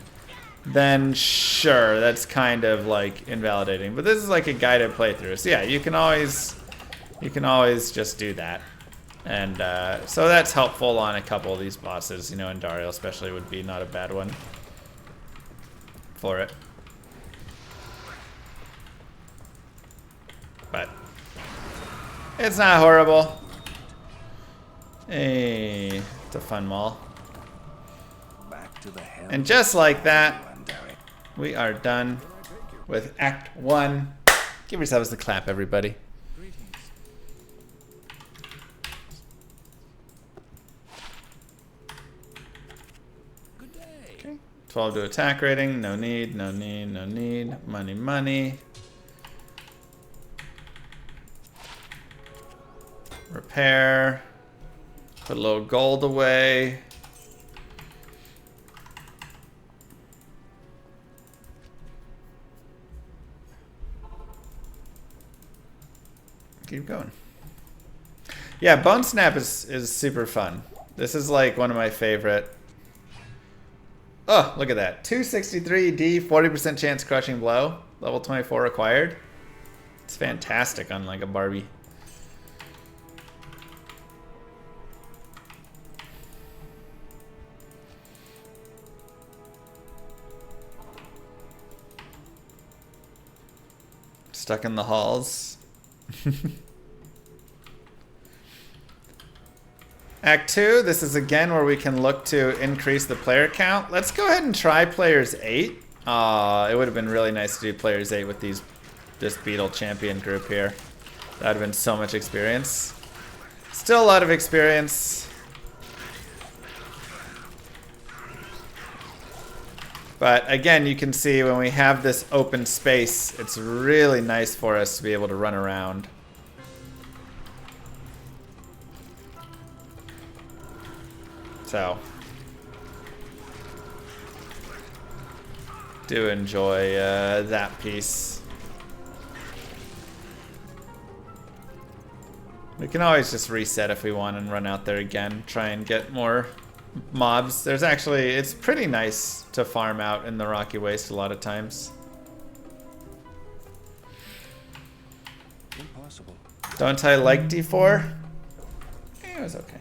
then sure, that's kind of like invalidating. But this is like a guided playthrough, so yeah, you can always just do that. And so that's helpful on a couple of these bosses, you know, in Duriel especially would be not a bad one for it. But it's not horrible. Hey, it's a fun mall. Back to the hell. And just like that, we are done with Act 1. Give yourselves a clap, everybody. Okay. 12 to attack rating. No need, no need, no need. Money, money. Repair. Put a little gold away. Keep going. Yeah, Bone Snap is super fun. This is like one of my favorite. Oh, look at that. 263 D, 40% chance crushing blow. Level 24 required. It's fantastic on like a Barbie. Stuck in the halls. Act 2, this is again where we can look to increase the player count. Let's go ahead and try players 8. It would have been really nice to do players 8 with this Beetle champion group here. That would have been so much experience. Still a lot of experience. But again, you can see when we have this open space, it's really nice for us to be able to run around. So, do enjoy that piece. We can always just reset if we want and run out there again. Try and get more mobs. There's actually, it's pretty nice to farm out in the Rocky Waste a lot of times. Impossible. Don't I like D4? It was okay.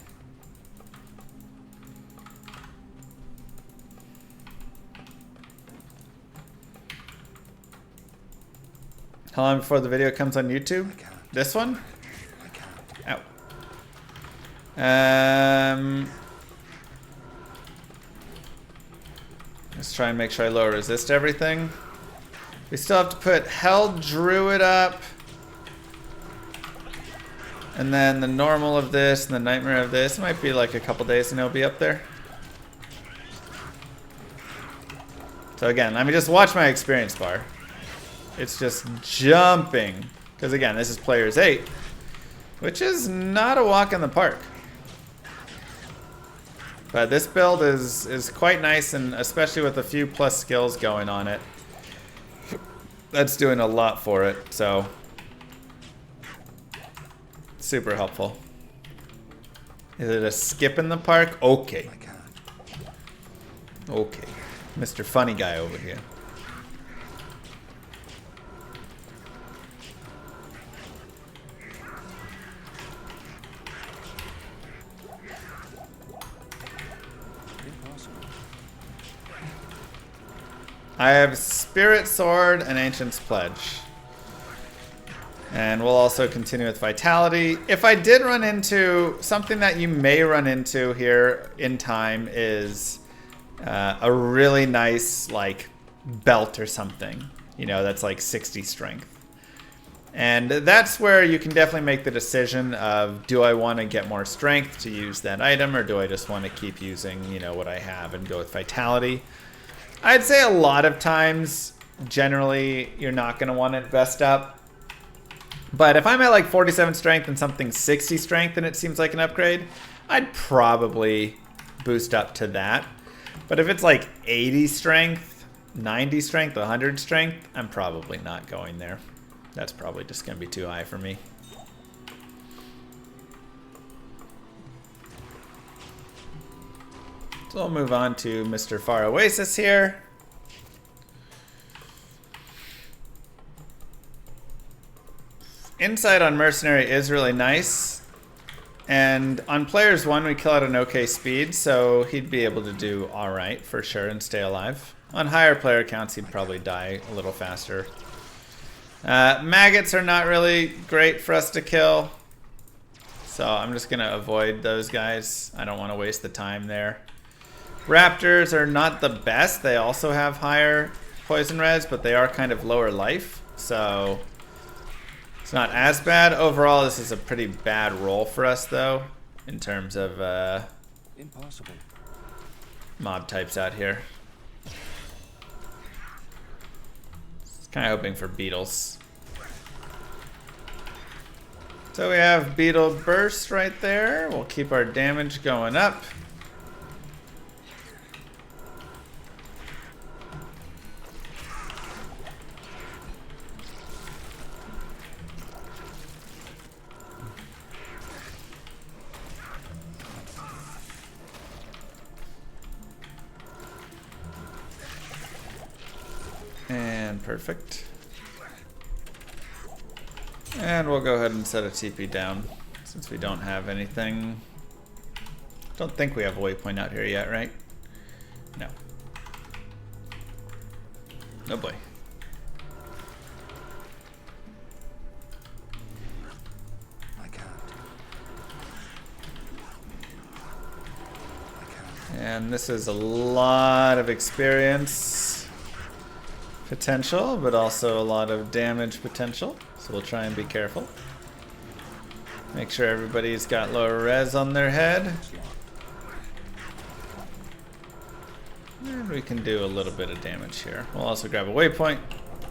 How long before the video comes on YouTube? This one? Ow. Let's try and make sure I low resist everything. We still have to put Hell Druid up. And then the normal of this and the nightmare of this. It might be like a couple days and it'll be up there. So again, let me just watch my experience bar. It's just jumping. Because again, this is players 8. Which is not a walk in the park. But this build is quite nice, and especially with a few plus skills going on it. That's doing a lot for it, so. Super helpful. Is it a skip in the park? Okay. Okay. Mr. Funny Guy over here. I have Spirit Sword and Ancient's Pledge. And we'll also continue with Vitality. If I did run into something that you may run into here in time is a really nice like belt or something, you know, that's like 60 strength. And that's where you can definitely make the decision of, do I want to get more strength to use that item, or do I just want to keep using, you know, what I have and go with Vitality? I'd say a lot of times, generally, you're not going to want to invest up. But if I'm at like 47 strength and something 60 strength and it seems like an upgrade, I'd probably boost up to that. But if it's like 80 strength, 90 strength, 100 strength, I'm probably not going there. That's probably just going to be too high for me. So we'll move on to Mr. Far Oasis here. Insight on Mercenary is really nice. And on Players 1, we kill at an okay speed, so he'd be able to do alright for sure and stay alive. On higher player counts, he'd probably die a little faster. Maggots are not really great for us to kill. So I'm just going to avoid those guys. I don't want to waste the time there. Raptors are not the best. They also have higher poison res, but they are kind of lower life. So it's not as bad. Overall, this is a pretty bad roll for us, though, in terms of Impossible. mob types out here. Kind of hoping for beetles. So we have Beetle Burst right there. We'll keep our damage going up. And perfect. And we'll go ahead and set a TP down since we don't have anything. Don't think we have a waypoint out here yet, right? No. Oh boy. I can't. And this is a lot of experience potential, but also a lot of damage potential. So we'll try and be careful. Make sure everybody's got lower res on their head. And we can do a little bit of damage here. We'll also grab a waypoint,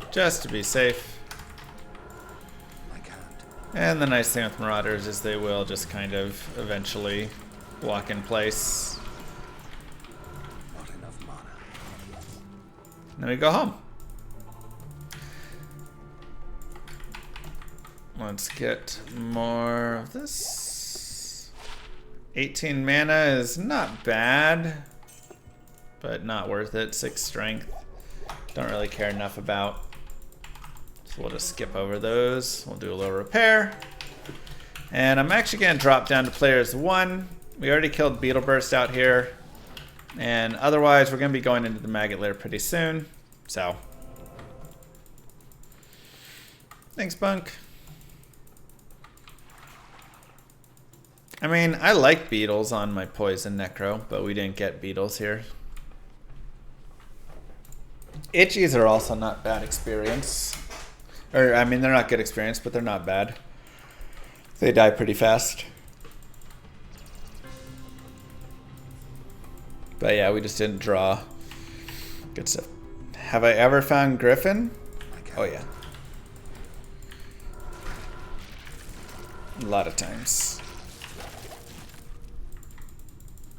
just to be safe. I can't. And the nice thing with Marauders is they will just kind of eventually walk in place. Not enough mana. And then we go home. Let's get more of this. 18 mana is not bad, but not worth it. 6 strength. Don't really care enough about. So we'll just skip over those. We'll do a little repair. And I'm actually going to drop down to players 1. We already killed Beetle Burst out here. And otherwise, we're going to be going into the Maggot Lair pretty soon. So. Thanks, Bunk. I mean, I like beetles on my Poison Necro, but we didn't get beetles here. Itchies are also not bad experience. Or, I mean, they're not good experience, but they're not bad. They die pretty fast. But yeah, we just didn't draw. Good stuff. Have I ever found Griffin? Oh yeah. A lot of times.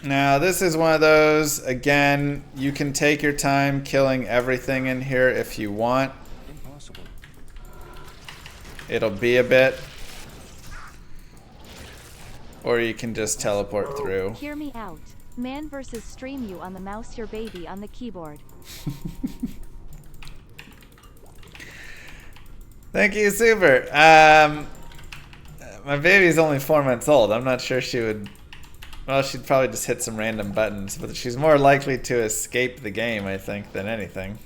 Now this is one of those, again, you can take your time killing everything in here if you want. Impossible. It'll be a bit. Or you can just teleport through. Hear me out. Man versus stream you on the mouse, your baby on the keyboard. Thank you, Super. My baby's only 4 months old. I'm not sure she would... Well, she'd probably just hit some random buttons, but she's more likely to escape the game, I think, than anything.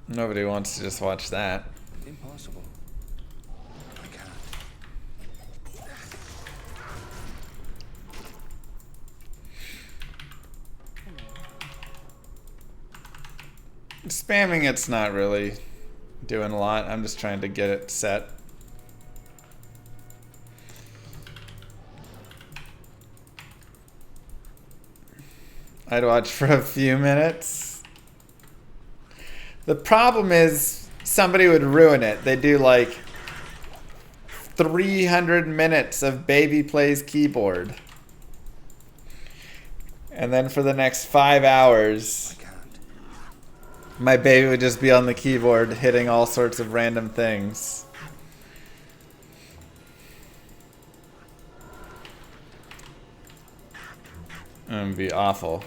Nobody wants to just watch that. Impossible. I can't. Spamming it's not really doing a lot. I'm just trying to get it set. I'd watch for a few minutes. The problem is somebody would ruin it. They do like 300 minutes of baby plays keyboard. And then for the next 5 hours, my baby would just be on the keyboard hitting all sorts of random things. It would be awful.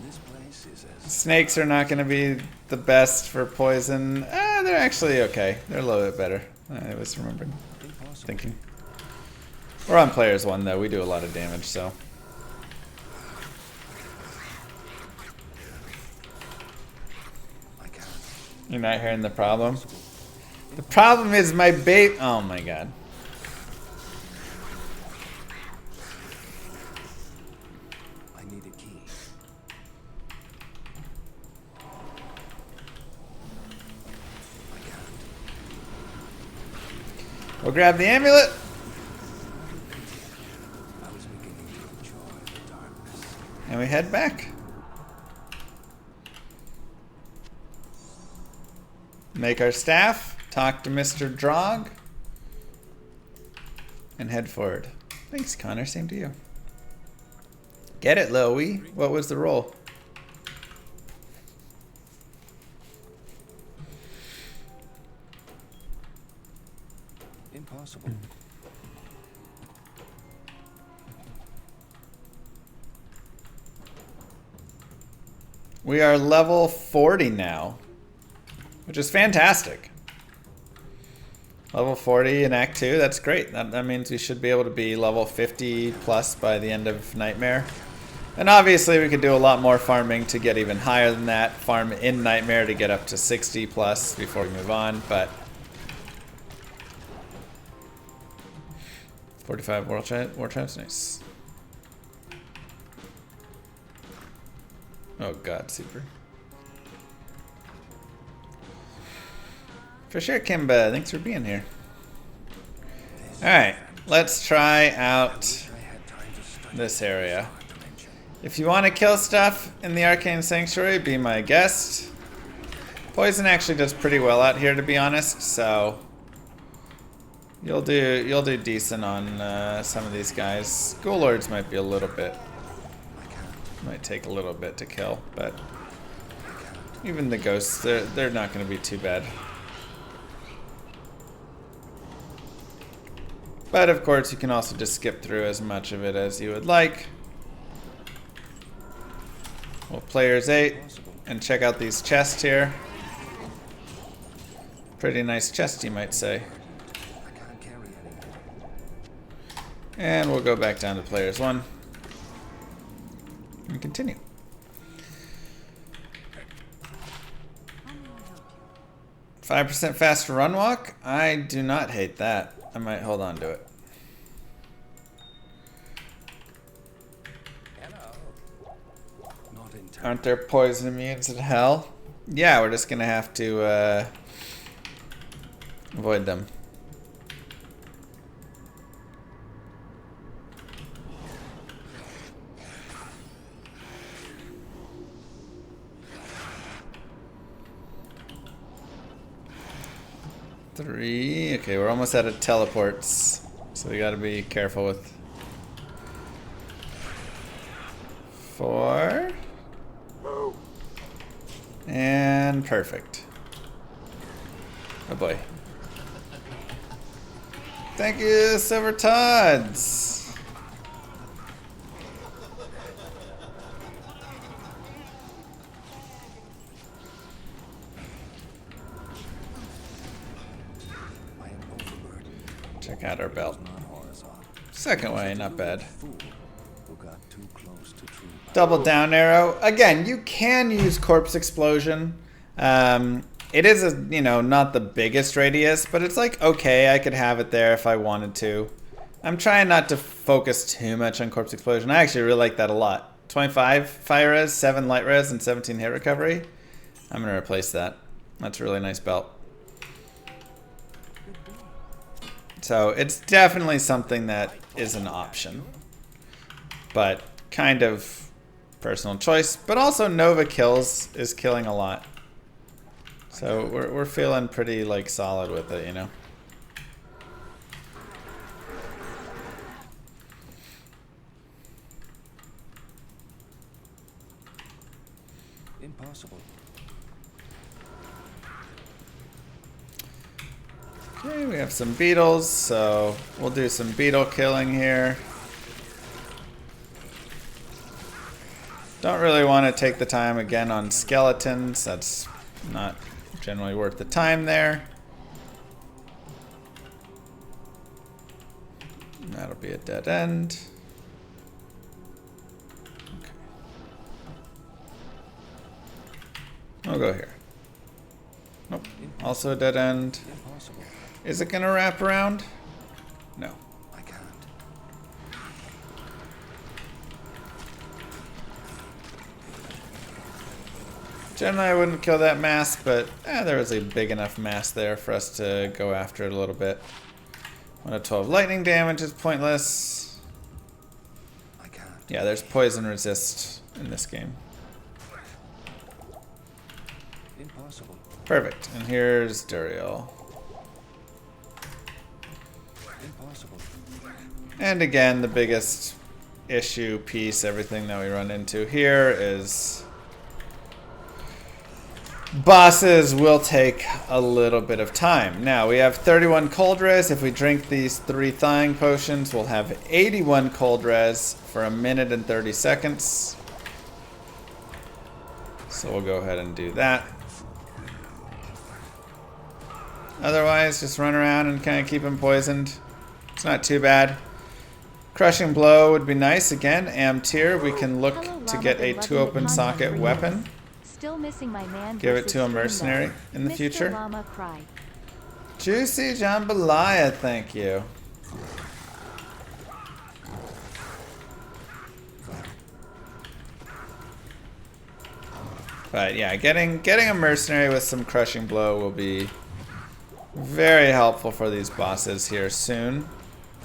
This place is as Snakes are not going to be the best for poison. They're actually okay. They're a little bit better. I was remembering. Thinking. We're on players 1 though. We do a lot of damage, so. I can't. You're not hearing the problem? The problem is my bait. Oh my god. I need a key. I can't. We'll grab the amulet. I was beginning to enjoy the darkness. And we head back. Make our staff. Talk to Mr. Drog. And head forward. Thanks, Connor. Same to you. Get it, Lil Wee. What was the roll? Impossible. We are level 40 now, which is fantastic. Level 40 in Act 2, that's great. That means we should be able to be level 50 plus by the end of Nightmare. And obviously we could do a lot more farming to get even higher than that. Farm in Nightmare to get up to 60 plus before we move on, but... 45 war traps, nice. Oh god, super. For sure, Kimba. Thanks for being here. Alright, let's try out this area. If you want to kill stuff in the Arcane Sanctuary, be my guest. Poison actually does pretty well out here, to be honest, so you'll do decent on some of these guys. Ghoul Lords might be a little bit, might take a little bit to kill, but Even the ghosts, they're not going to be too bad. But of course, you can also just skip through as much of it as you would like. We'll players 8 and check out these chests here. Pretty nice chest, you might say. And we'll go back down to players 1 and continue. "5% faster run walk? I do not hate that. I might hold on to it. Aren't there poison immunes in hell? Yeah, we're just gonna have to avoid them. Three. Okay, we're almost out of teleports, so we gotta be careful with 4. And perfect. Oh boy. Thank you, Silver Tods. Check out our belt. Second way, not bad. Double down arrow. Again, you can use corpse explosion. It is a, you know, not the biggest radius, but it's like okay, I could have it there if I wanted to. I'm trying not to focus too much on corpse explosion. I actually really like that a lot. 25 fire res, 7 light res, and 17 hit recovery. I'm gonna replace that. That's a really nice belt. So it's definitely something that is an option, but kind of personal choice. But also Nova kills is killing a lot, so we're feeling pretty like solid with it, you know. Impossible. Okay, we have some beetles, so we'll do some beetle killing here. Don't really want to take the time again on skeletons. That's not generally worth the time there. That'll be a dead end. Okay. I'll go here. Nope. Also a dead end. Is it gonna wrap around? No. I can't. Generally I wouldn't kill that mass, but there was a big enough mass there for us to go after it a little bit. 1 of 12 lightning damage is pointless. I can't. Yeah, there's poison resist in this game. Impossible. Perfect. And here's Duriel. Impossible. And again, the biggest issue piece, everything that we run into here is bosses will take a little bit of time. Now, we have 31 cold res. If we drink these 3 thawing potions, we'll have 81 cold res for 1 minute and 30 seconds. So we'll go ahead and do that. Otherwise, just run around and kind of keep them poisoned. It's not too bad. Crushing Blow would be nice. Again, am tier. We can look to get a 2 open socket weapon. Still missing my man. Give it to a mercenary in the Mr. future. Llama cry. Juicy Jambalaya, thank you. But yeah, getting a mercenary with some Crushing Blow will be very helpful for these bosses here soon.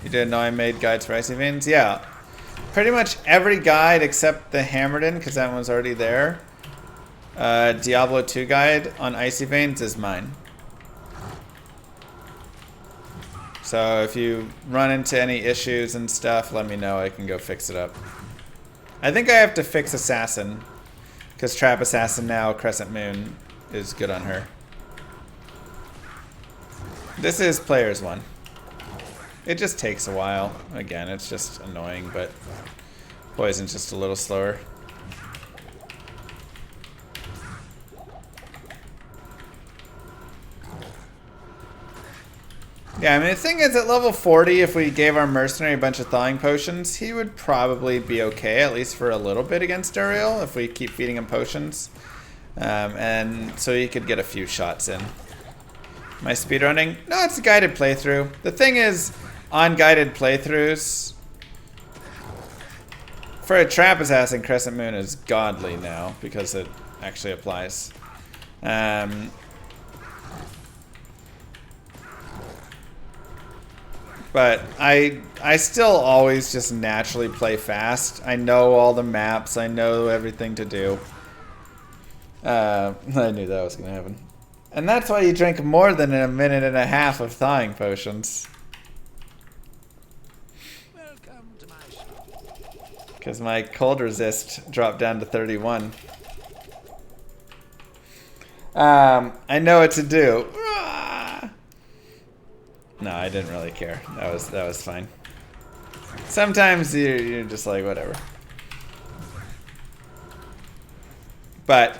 You didn't know I made guides for Icy Veins? Yeah. Pretty much every guide except the Hammered In, because that one's already there. Diablo 2 guide on Icy Veins is mine. So if you run into any issues and stuff, let me know. I can go fix it up. I think I have to fix Assassin, Because Trap Assassin now, Crescent Moon is good on her. This is player's one. It just takes a while. Again, it's just annoying, but poison's just a little slower. Yeah, I mean, the thing is, at level 40, if we gave our mercenary a bunch of thawing potions, he would probably be okay, at least for a little bit against Duriel, if we keep feeding him potions. And so he could get a few shots in. Am I speedrunning? No, it's a guided playthrough. The thing is, on guided playthroughs, for a Trap Assassin, Crescent Moon is godly now, because it actually applies. But I still always just naturally play fast. I know all the maps. I know everything to do. I knew that was going to happen. And that's why you drink more than a minute and a half of thawing potions. Welcome to my shop. Because my cold resist dropped down to 31. I know what to do. No, I didn't really care. That was fine. Sometimes you're just like, whatever. But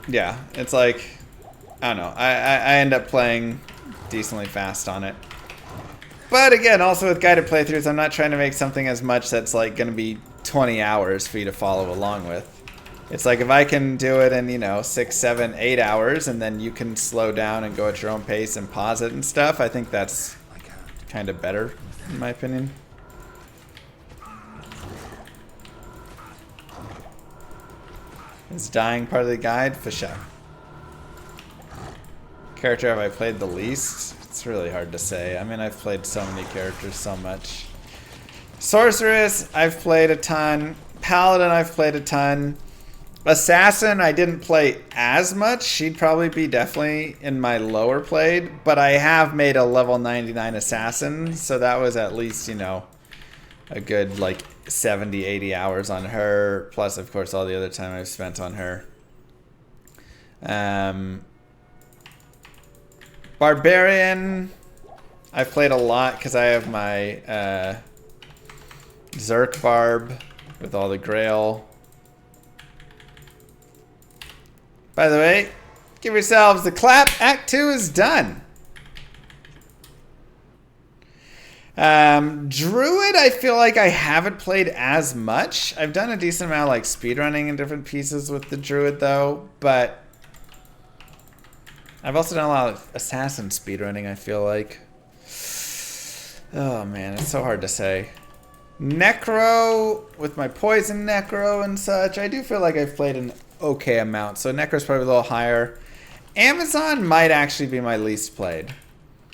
yeah, it's like, I don't know. I end up playing decently fast on it. But again, also with guided playthroughs, I'm not trying to make something as much that's like going to be 20 hours for you to follow along with. It's like if I can do it in, you know, 6, 7, 8 hours, and then you can slow down and go at your own pace and pause it and stuff, I think that's kind of better, in my opinion. Is dying part of the guide? For sure. Character have I played the least? It's really hard to say. I mean, I've played so many characters so much. Sorceress, I've played a ton. Paladin, I've played a ton. Assassin, I didn't play as much. She'd probably be definitely in my lower played, but I have made a level 99 assassin, so that was at least, you know, a good like 70, 80 hours on her, plus of course all the other time I've spent on her. Barbarian, I've played a lot because I have my Zerk Barb with all the Grail. By the way, give yourselves a clap. Act 2 is done. Druid, I feel like I haven't played as much. I've done a decent amount of like speedrunning in different pieces with the Druid though, but I've also done a lot of Assassin speedrunning, I feel like. Oh man, it's so hard to say. Necro, with my Poison Necro and such, I do feel like I've played an okay amount, so Necro's probably a little higher. Amazon might actually be my least played,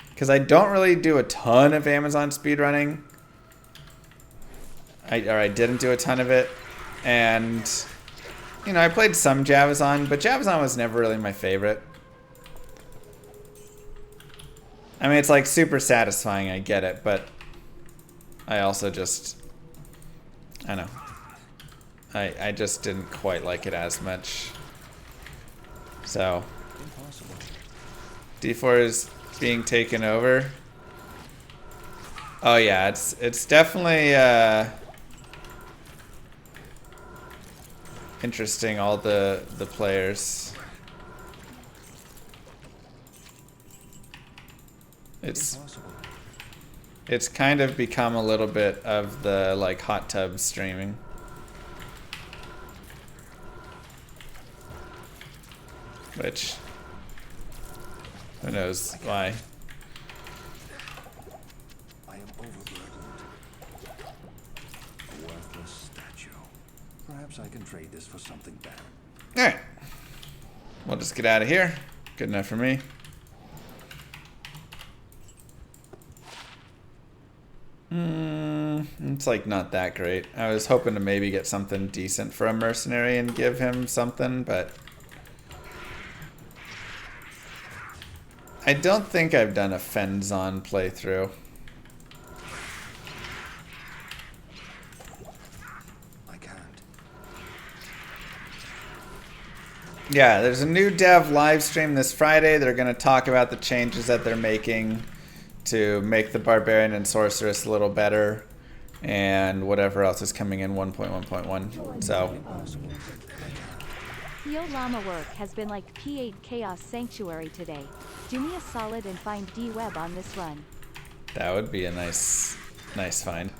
because I don't really do a ton of Amazon speedrunning. I didn't do a ton of it, and you know, I played some Javazon, but Javazon was never really my favorite. I mean, it's like super satisfying, I get it, but I also just, I don't know. I just didn't quite like it as much. So, D4 is being taken over. Oh yeah, it's definitely interesting, all the players. It's kind of become a little bit of the like hot tub streaming. Which, who knows why. I am overburdened. A worthless statue. Perhaps I can trade this for something better. Alright. We'll just get out of here. Good enough for me. It's like not that great. I was hoping to maybe get something decent for a mercenary and give him something, but I don't think I've done a Fenzon playthrough. I can't. Yeah, there's a new dev live stream this Friday. They're going to talk about the changes that they're making to make the Barbarian and Sorceress a little better, and whatever else is coming in 1.1.1. So, Yo Llama work has been like P8 Chaos Sanctuary today. Do me a solid and find D-Web on this run. that would be a nice find.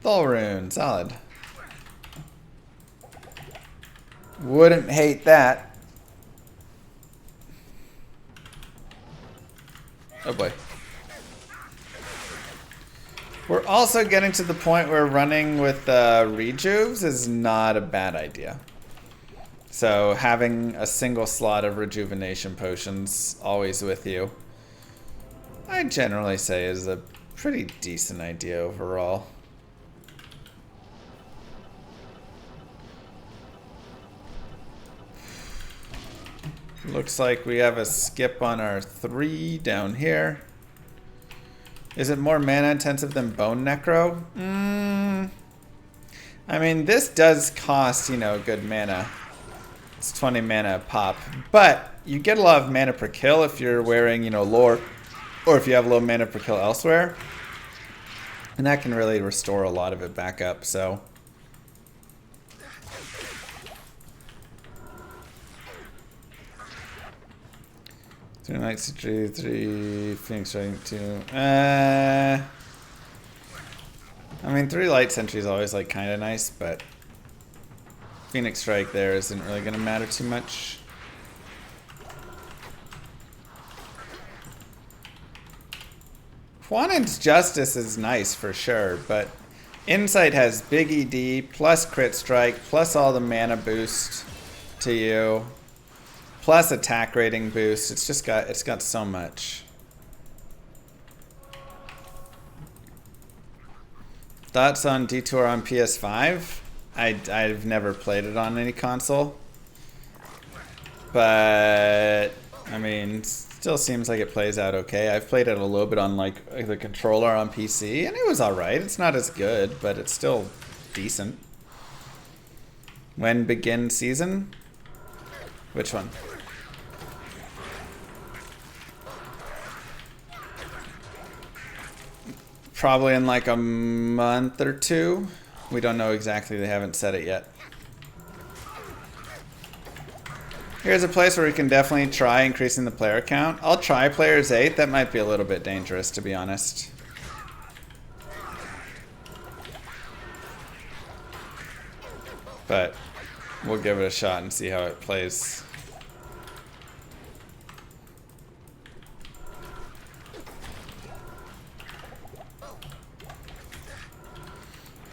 Thulrune, solid. Wouldn't hate that. Oh boy. We're also getting to the point where running with rejuves is not a bad idea. So having a single slot of rejuvenation potions always with you, I generally say is a pretty decent idea overall. Looks like we have a skip on our 3 down here. Is it more mana intensive than Bone Necro? I mean, this does cost, you know, good mana. It's 20 mana a pop. But you get a lot of mana per kill if you're wearing, you know, lore, or if you have low mana per kill elsewhere. And that can really restore a lot of it back up, so. Two Knights, 3, Phoenix Riding 2. I mean, 3 Light Sentries always like kind of nice, but Phoenix Strike there isn't really going to matter too much. Juanen's Justice is nice for sure, but Insight has big ED plus Crit Strike plus all the mana boost to you. Plus attack rating boost. It's got so much. Thoughts on Detour on PS5? I've never played it on any console. But I mean, still seems like it plays out okay. I've played it a little bit on like the controller on PC and it was alright. It's not as good, but it's still decent. When begins season? Which one? Probably in like a month or 2. We don't know exactly. They haven't said it yet. Here's a place where we can definitely try increasing the player count. I'll try players 8. That might be a little bit dangerous, to be honest. But we'll give it a shot and see how it plays.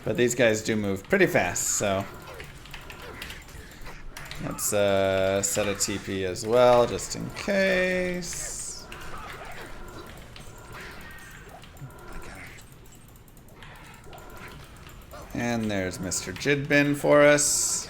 But these guys do move pretty fast, so let's set a TP as well, just in case. And there's Mr. Jidbin for us.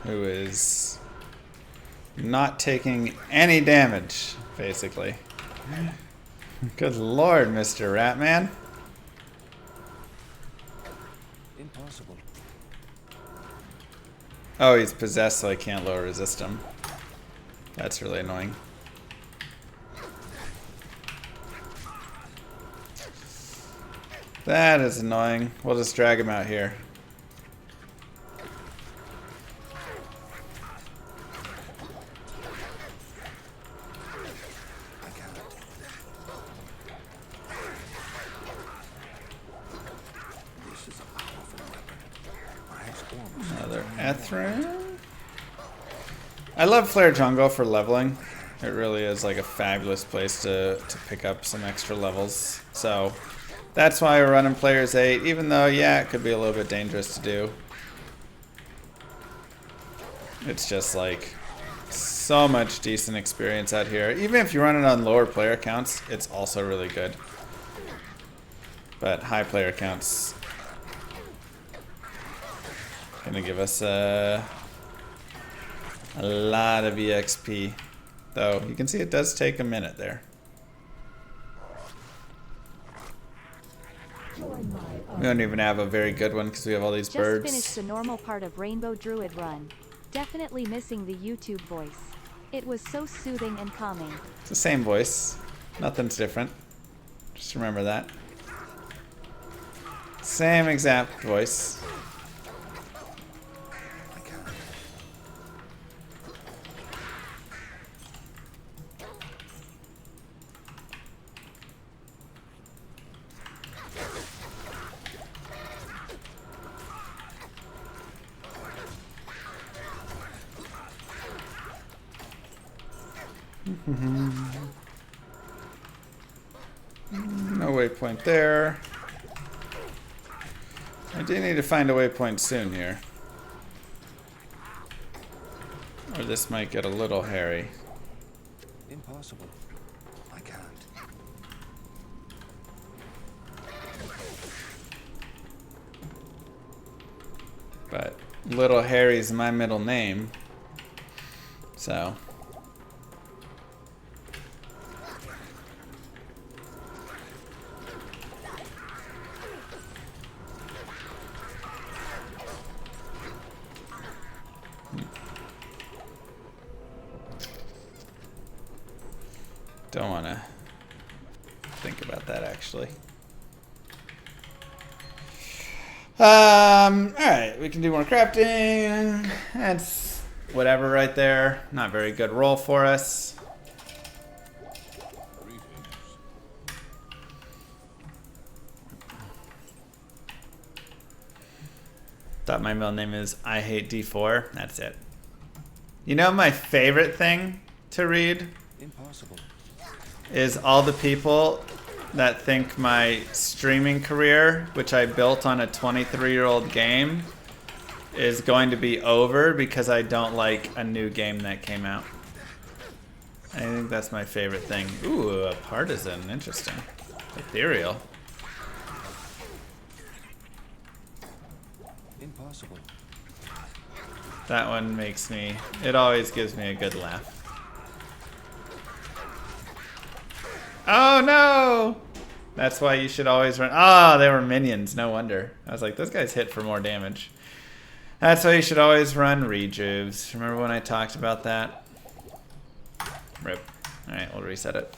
Who is not taking any damage, basically. Good lord, Mr. Ratman. Impossible. Oh, he's possessed, so I can't lower resist him. That's really annoying. That is annoying. We'll just drag him out here. Another Ethryn. I love Flare Jungle for leveling. It really is like a fabulous place to pick up some extra levels. So that's why we're running players 8, even though, yeah, it could be a little bit dangerous to do. It's just like so much decent experience out here. Even if you run it on lower player counts, it's also really good. But high player counts, Gonna give us a lot of EXP. Though, you can see it does take a minute there. We don't even have a very good one because we have all these birds. Just finished the normal part of Rainbow Druid run. Definitely missing the YouTube voice. It was so soothing and calming. It's the same voice. Nothing's different. Just remember that. Same exact voice. No waypoint there. I do need to find a waypoint soon here. Or this might get a little hairy. Impossible. I can't. But Little Harry's my middle name. So. Don't want to think about that, actually. Alright, we can do more crafting. That's whatever right there. Not very good roll for us. Thought my middle name is I Hate D4. That's it. You know my favorite thing to read? Impossible. Is all the people that think my streaming career, which I built on a 23-year-old game, is going to be over because I don't like a new game that came out. I think that's my favorite thing. Ooh, a partisan. Interesting. Ethereal. Impossible. That one makes me... It always gives me a good laugh. Oh no! That's why you should always run. Ah, they were minions. No wonder. I was like, those guys hit for more damage. That's why you should always run rejuves. Remember when I talked about that? Rip. Alright, we'll reset it.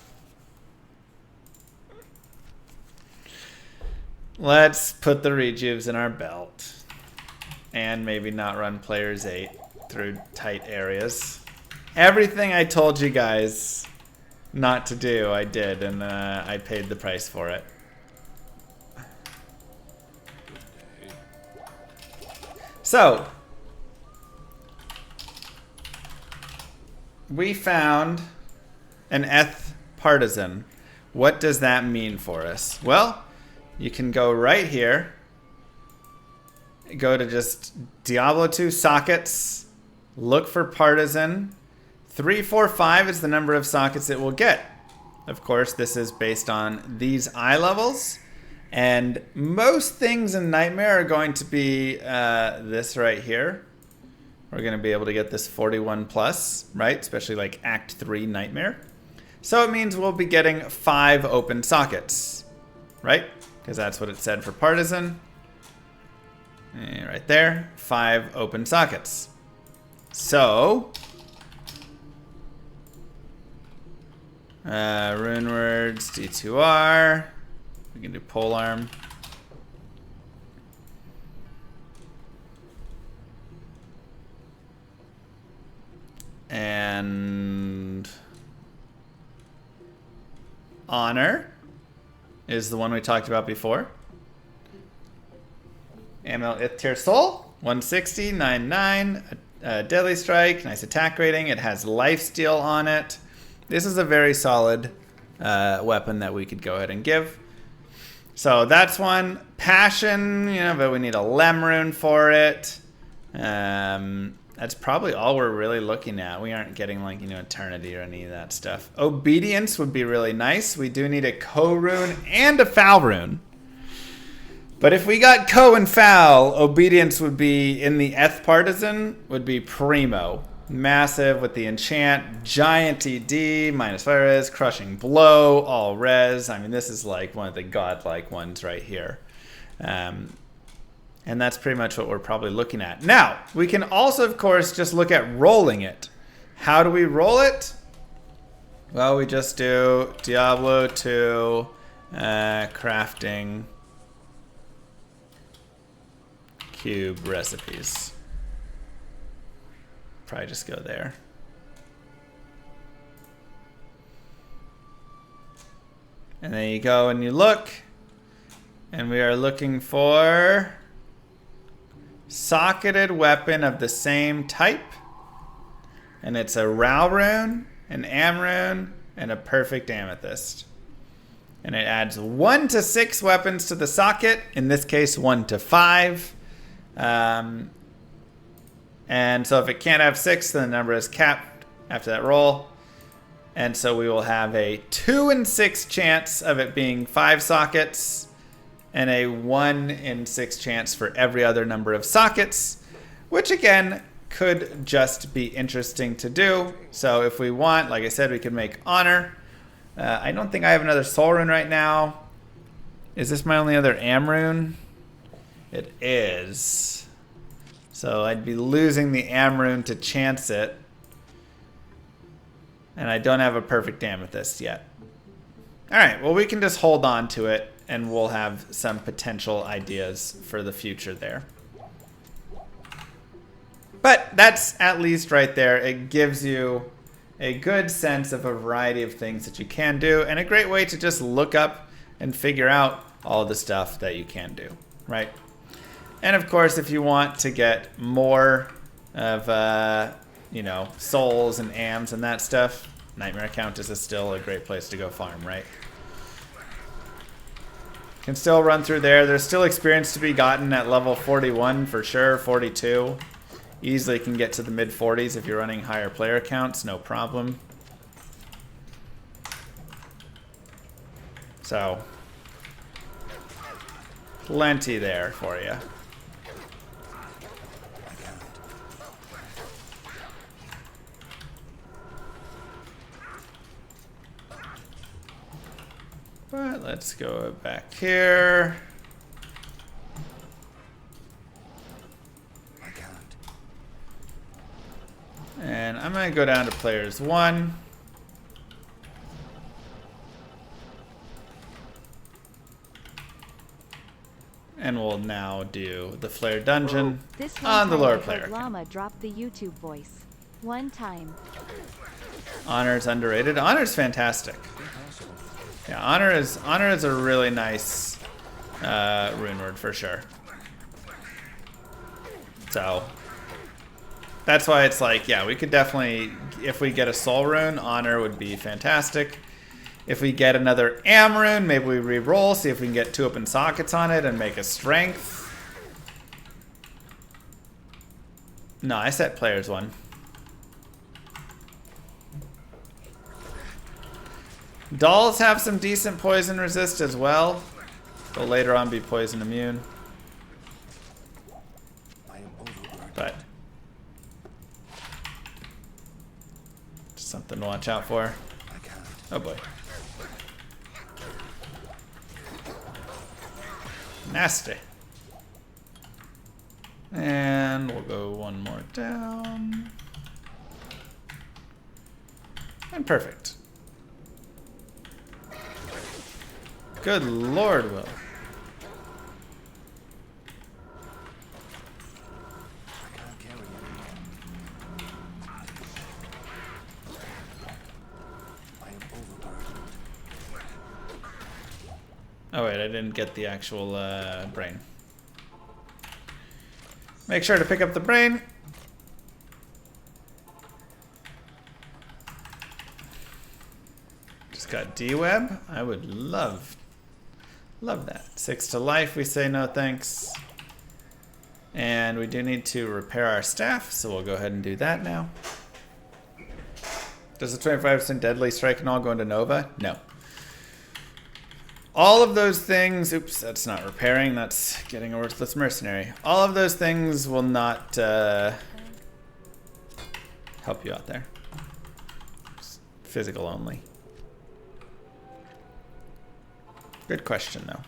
Let's put the rejuves in our belt. And maybe not run players 8 through tight areas. Everything I told you guys not to do, I did, and I paid the price for it. So, we found an Eth partisan. What does that mean for us? Well, you can go right here, go to just Diablo 2 sockets, look for partisan. 345 is the number of sockets it will get. Of course, this is based on these eye levels. And most things in Nightmare are going to be this right here. We're going to be able to get this 41 plus, right? Especially like Act 3 Nightmare. So it means we'll be getting 5 open sockets, right? Because that's what it said for Partisan. And right there, 5 open sockets. So... rune words, D2R. We can do polearm. And honor is the one we talked about before. Ammo Ith Tier Soul, 160, 99, deadly strike, nice attack rating. It has lifesteal on it. This is a very solid weapon that we could go ahead and give. So that's one. Passion, you know, but we need a Lem rune for it. That's probably all we're really looking at. We aren't getting like, you know, Eternity or any of that stuff. Obedience would be really nice. We do need a Ko rune and a Foul rune. But if we got Co and Foul, Obedience would be in the Eth Partisan, would be primo. Massive with the enchant, giant ED, minus fire res, crushing blow, all res. I mean, this is like one of the godlike ones right here. And that's pretty much what we're probably looking at. Now, we can also, of course, just look at rolling it. How do we roll it? Well, we just do Diablo 2, crafting cube recipes. Probably just go there. And then you go and you look, and we are looking for socketed weapon of the same type. And it's a Rao rune, an Am rune, and a perfect amethyst. And it adds 1 to 6 weapons to the socket, in this case 1 to 5. And so if it can't have 6, then the number is capped after that roll. And so we will have a 2 in 6 chance of it being 5 sockets, and a 1 in 6 chance for every other number of sockets, which again could just be interesting to do. So if we want, like I said, we could make Honor. I don't think I have another Soul Rune right now. Is this my only other Am rune? It is. So I'd be losing the Am rune to chance it. And I don't have a perfect amethyst yet. Alright, well we can just hold on to it and we'll have some potential ideas for the future there. But that's at least right there. It gives you a good sense of a variety of things that you can do, and a great way to just look up and figure out all the stuff that you can do, right? And of course, if you want to get more of, you know, souls and AMs and that stuff, Nightmare Countess is still a great place to go farm, right? Can still run through there. There's still experience to be gotten at level 41 for sure, 42. Easily can get to the mid-40s if you're running higher player counts, no problem. So, plenty there for you. But let's go back here. And I'm going to go down to players 1. And we'll now do the Flare Dungeon on the lower player. Llama dropped the YouTube voice. One time. Honor's underrated. Honor's fantastic. Yeah, Honor is a really nice rune word for sure. So that's why it's like, yeah, we could definitely, if we get a Soul Rune, Honor would be fantastic. If we get another Am rune, maybe we re-roll, see if we can get 2 open sockets on it and make a Strength. No, I set players 1. Dolls have some decent poison resist as well. They'll later on be poison immune. But just something to watch out for. Oh boy. Nasty. And we'll go 1 more down. And perfect. Good Lord, Will. Oh wait, I didn't get the actual brain. Make sure to pick up the brain. Just got D-Web. I would love that. 6 to life, we say no thanks. And we do need to repair our staff, so we'll go ahead and do that now. Does the 25% deadly strike and all go into Nova? No. All of those things, oops, that's not repairing, that's getting a worthless mercenary. All of those things will not help you out there. It's physical only. Good question, though.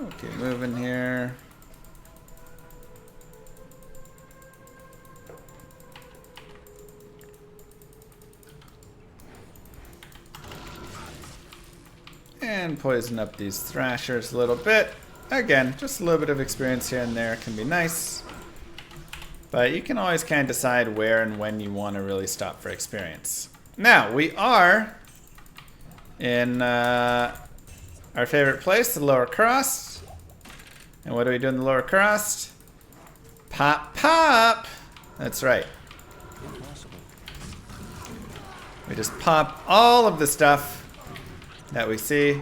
Okay, moving here. And poison up these thrashers a little bit. Again, just a little bit of experience here and there can be nice. But you can always kind of decide where and when you want to really stop for experience. Now, we are in our favorite place, the lower Kurast. And what do we do in the lower Kurast? Pop, pop! That's right. We just pop all of the stuff that we see.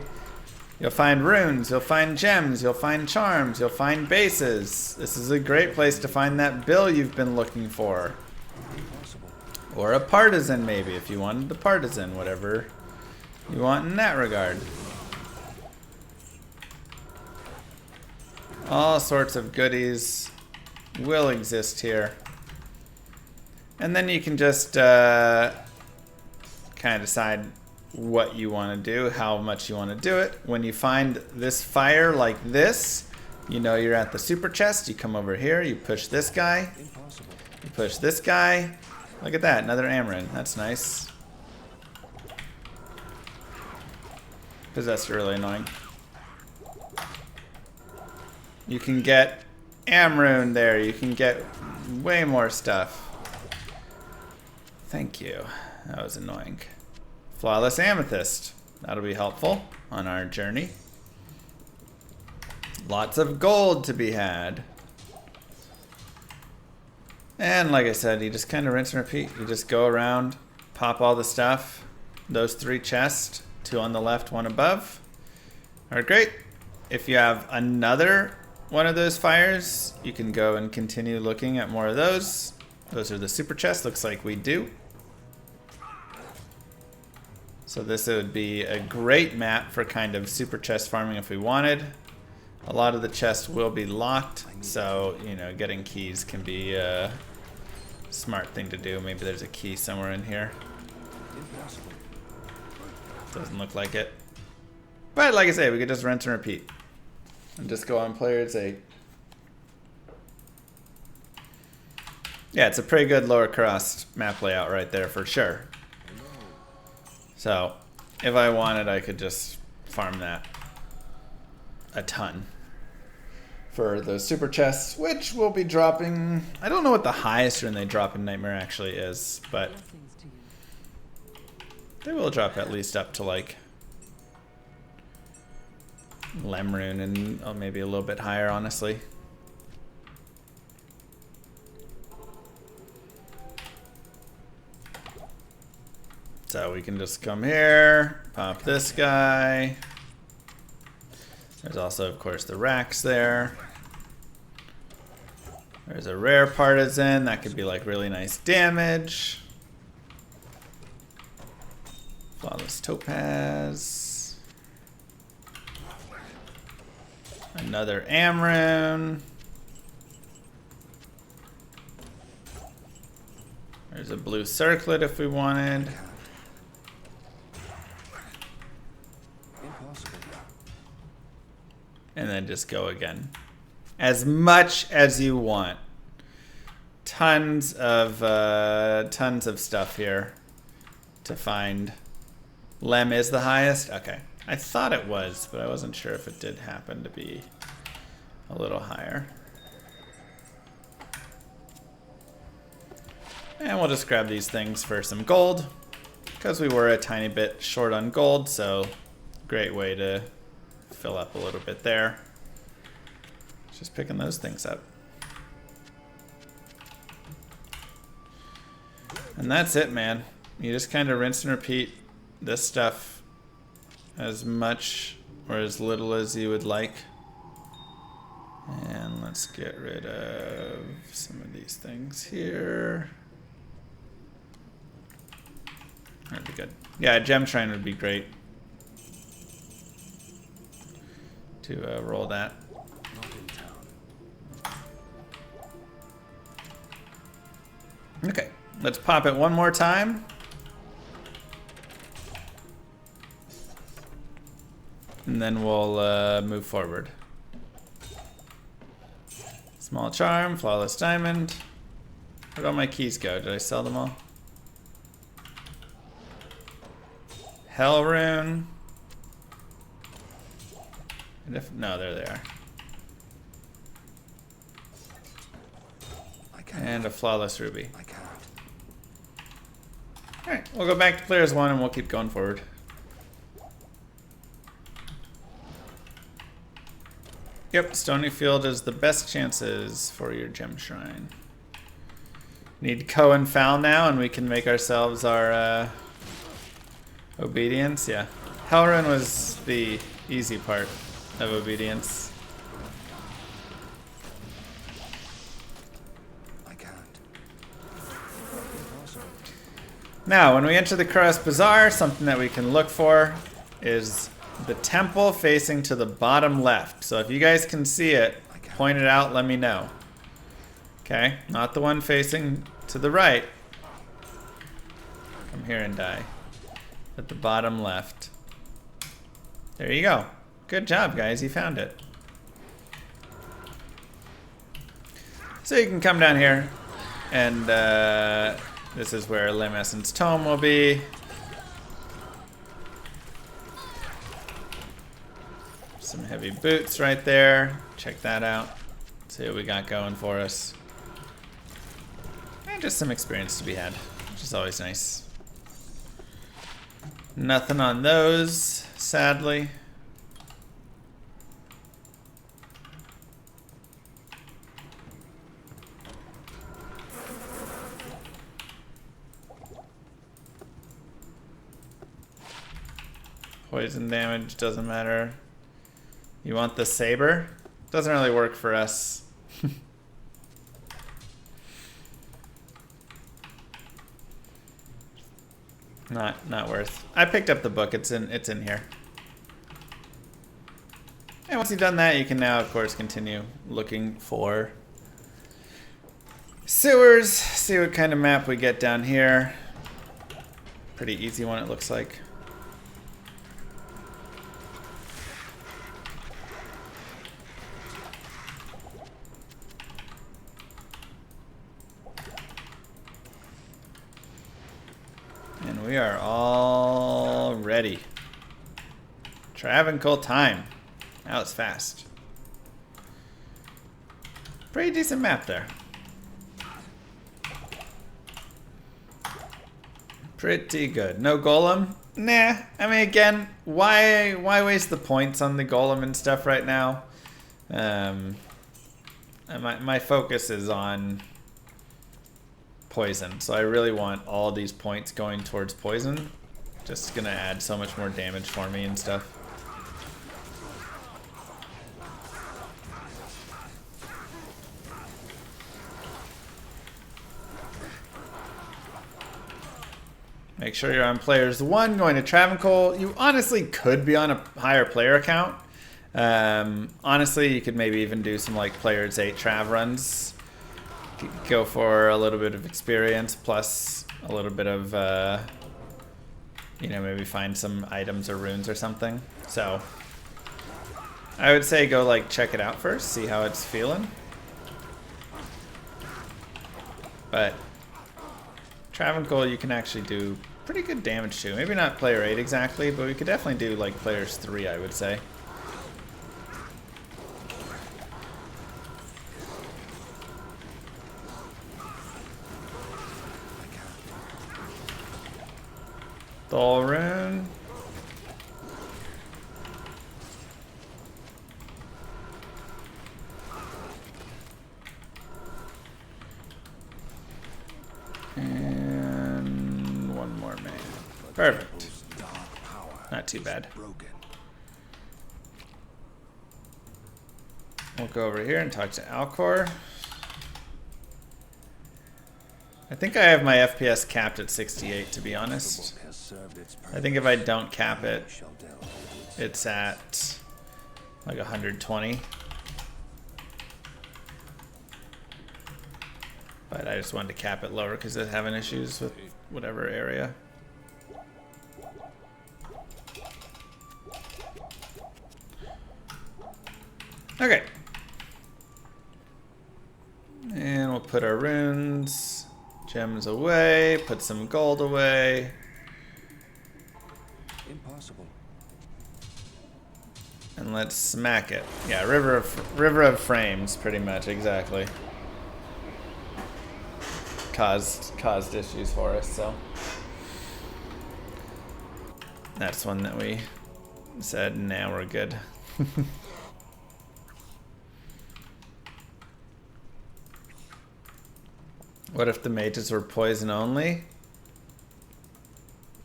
You'll find runes, you'll find gems, you'll find charms, you'll find bases. This is a great place to find that bill you've been looking for. Or a partisan, maybe, if you wanted the partisan, whatever you want in that regard. All sorts of goodies will exist here. And then you can just kind of decide what you want to do, how much you want to do it. When you find this fire like this, you know you're at the super chest. You come over here, you push this guy, you push this guy. Look at that, another Amarin. That's nice. Possessed are really annoying. You can get Amrune there. You can get way more stuff. Thank you. That was annoying. Flawless Amethyst. That'll be helpful on our journey. Lots of gold to be had. And like I said, you just kind of rinse and repeat. You just go around, pop all the stuff. Those 3 chests, 2 on the left, 1 above, are great. If you have another one of those fires, you can go and continue looking at more of those. Those are the super chests, looks like we do. So this would be a great map for kind of super chest farming if we wanted. A lot of the chests will be locked, so, you know, getting keys can be a smart thing to do. Maybe there's a key somewhere in here. Doesn't look like it. But like I say, we could just rinse and repeat. And just go on players 8. Yeah, it's a pretty good lower Kurast map layout right there for sure. So, if I wanted, I could just farm that a ton for those super chests, which will be dropping. I don't know what the highest rune they drop in Nightmare actually is, but they will drop at least up to like Lemrune and maybe a little bit higher, honestly. So we can just come here, pop this guy. There's also, of course, the racks there. There's a rare partisan. That could be like really nice damage. Flawless topaz. Another Amrune. There's a blue circlet if we wanted. And then just go again. As much as you want. Tons of stuff here to find. Lem is the highest? Okay. I thought it was, but I wasn't sure if it did happen to be a little higher. And we'll just grab these things for some gold, because we were a tiny bit short on gold, so great way to fill up a little bit there. Just picking those things up. And that's it, man. You just kind of rinse and repeat this stuff as much or as little as you would like. And let's get rid of some of these things here. That'd be good. Yeah, a gem shrine would be great to roll that. Not in town. Okay, let's pop it one more time. And then we'll move forward. Small charm, flawless diamond. Where'd all my keys go? Did I sell them all? Hell rune. And if, no, there they are. And a flawless ruby. I can't. Alright, we'll go back to players 1 and we'll keep going forward. Yep, Stony Field is the best chances for your gem shrine. Need Ko and Foul now, and we can make ourselves our obedience. Yeah, Hellrun was the easy part of obedience. I can't. Now, when we enter the Kurast Bazaar, something that we can look for is the temple facing to the bottom left. So if you guys can see it, point it out, let me know. Okay, not the one facing to the right. Come here and die. At the bottom left. There you go. Good job, guys, you found it. So you can come down here, and this is where Limb Essence Tome will be. Some heavy boots right there. Check that out. See what we got going for us. And just some experience to be had, which is always nice. Nothing on those, sadly. Poison damage doesn't matter. You want the saber? Doesn't really work for us. Not worth. I picked up the book. It's in here. And once you've done that, you can now, of course, continue looking for sewers. See what kind of map we get down here. Pretty easy one, it looks like. And we are all ready. Travincal time. That was fast. Pretty decent map there. Pretty good. No golem? Nah. I mean, again, why waste the points on the golem and stuff right now? My focus is on poison, so I really want all these points going towards poison. Just gonna add so much more damage for me and stuff. Make sure you're on players 1 going to Travincal. You honestly could be on a higher player account. Honestly, you could maybe even do some like players 8 Trav runs. Go for a little bit of experience plus a little bit of, you know, maybe find some items or runes or something. So I would say go like check it out first, see how it's feeling. But Travincal you can actually do pretty good damage to. Maybe not player 8 exactly, but we could definitely do like players 3, I would say. Thol rune. And one more man. Perfect. Not too bad. We'll go over here and talk to Alcor. I think I have my FPS capped at 68, to be honest. I think if I don't cap it, it's at like 120. But I just wanted to cap it lower because it's having issues with whatever area. Okay. And we'll put our runes, gems away, put some gold away. Impossible. And let's smack it. Yeah, river of frames, pretty much, exactly. Caused issues for us, so that's one that we said, now we're good. What if the mages were poison only?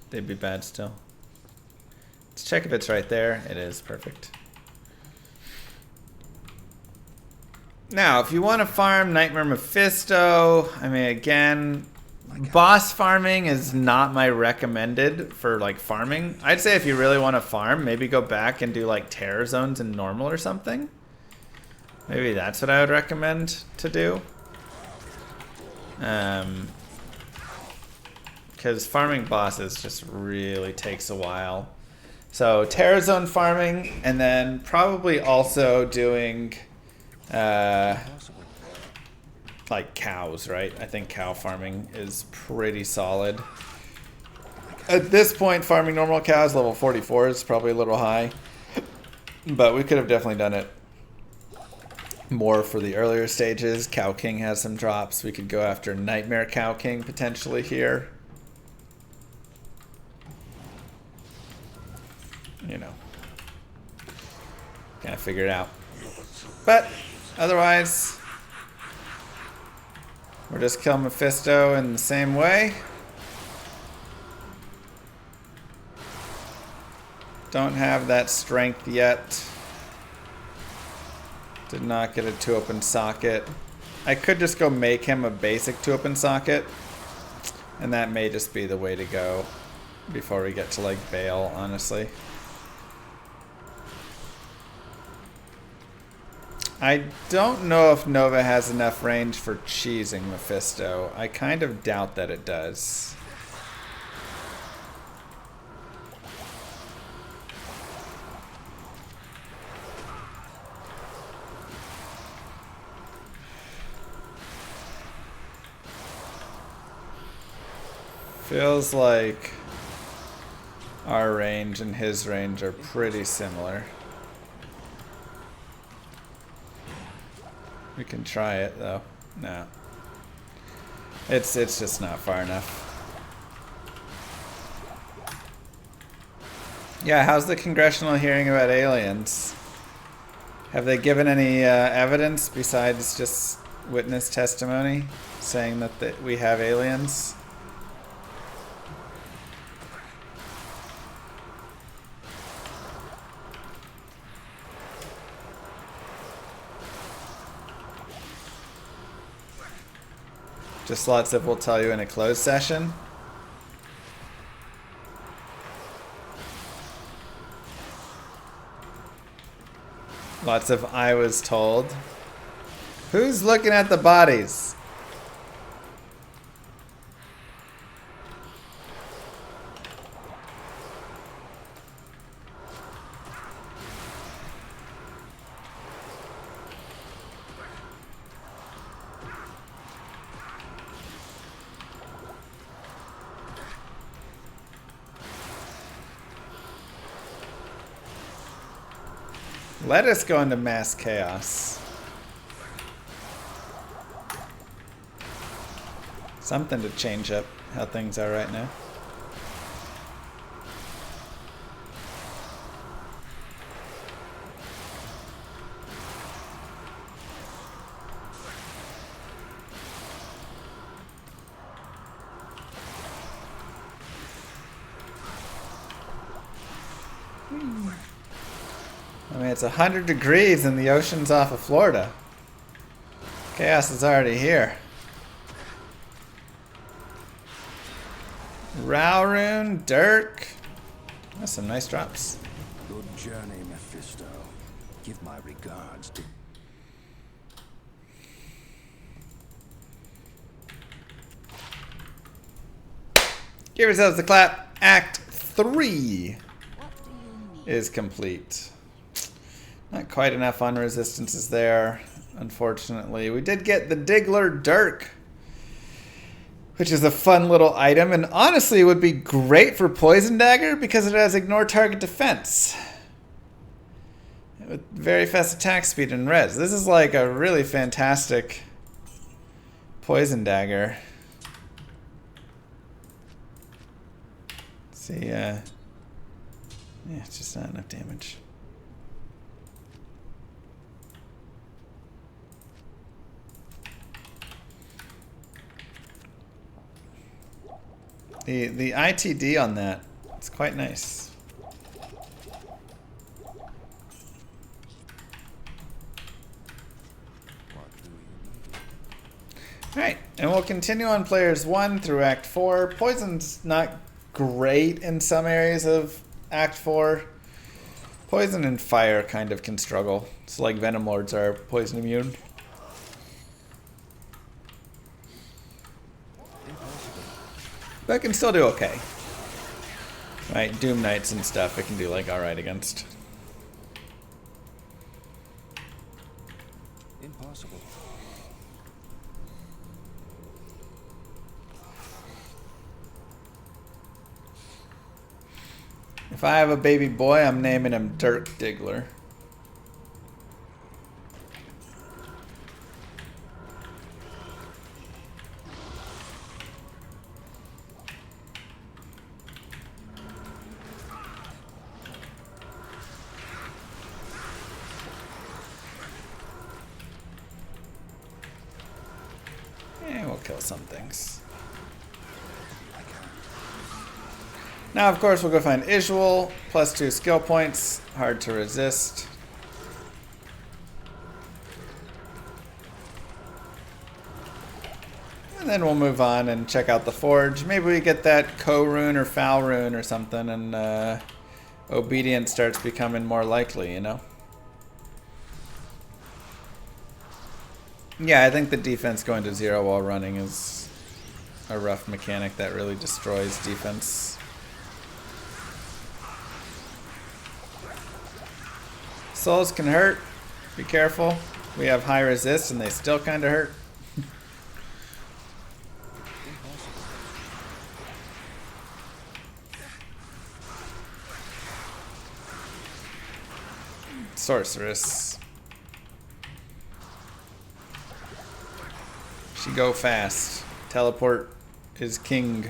They'd be bad still. Let's check if it's right there. It is, perfect. Now, if you want to farm Nightmare Mephisto, I mean, again, boss farming is not my recommended for, like, farming. I'd say if you really want to farm, maybe go back and do, like, terror zones in normal or something. Maybe that's what I would recommend to do. Because farming bosses just really takes a while. So, terror zone farming, and then probably also doing... like cows, right? I think cow farming is pretty solid. At this point, farming normal cows, level 44 is probably a little high. But we could have definitely done it more for the earlier stages. Cow King has some drops. We could go after Nightmare Cow King potentially here. You know. Kind of figure it out. But otherwise, we're just killing Mephisto in the same way. Don't have that strength yet. Did not get a 2-open socket. I could just go make him a basic 2-open socket. And that may just be the way to go before we get to like Baal, honestly. I don't know if Nova has enough range for cheesing Mephisto. I kind of doubt that it does. Feels like our range and his range are pretty similar. We can try it though. No. It's just not far enough. Yeah, how's the congressional hearing about aliens? Have they given any evidence besides just witness testimony saying that we have aliens? Just lots of "we'll tell you in a closed session." Lots of "I was told." Who's looking at the bodies? Let us go into mass chaos. Something to change up how things are right now. I mean, it's 100 degrees and the ocean's off of Florida. Chaos is already here. Rowrune, Dirk. That's some nice drops. Good journey, Mephisto. Give my regards to... Give yourselves a clap. Act 3 is complete. Not quite enough on resistances there, unfortunately. We did get the Diggler Dirk, which is a fun little item, and honestly would be great for Poison Dagger because it has ignore target defense. With very fast attack speed and res. This is like a really fantastic Poison Dagger. See, yeah, it's just not enough damage. The ITD on that, it's quite nice. Alright, and we'll continue on players 1 through Act 4. Poison's not great in some areas of Act 4. Poison and fire kind of can struggle. So like Venom Lords are poison immune. But it can still do okay. Right, Doom Knights and stuff it can do like alright against. Impossible. If I have a baby boy, I'm naming him Dirk Diggler. And we'll kill some things. Now, of course, we'll go find Isual, +2 skill points, hard to resist. And then we'll move on and check out the Forge. Maybe we get that Co-Rune or Foul Rune or something, and Obedience starts becoming more likely, you know? Yeah, I think the defense going to 0 while running is a rough mechanic that really destroys defense. Souls can hurt. Be careful. We have high resist and they still kind of hurt. Sorceress. She go fast. Teleport is king.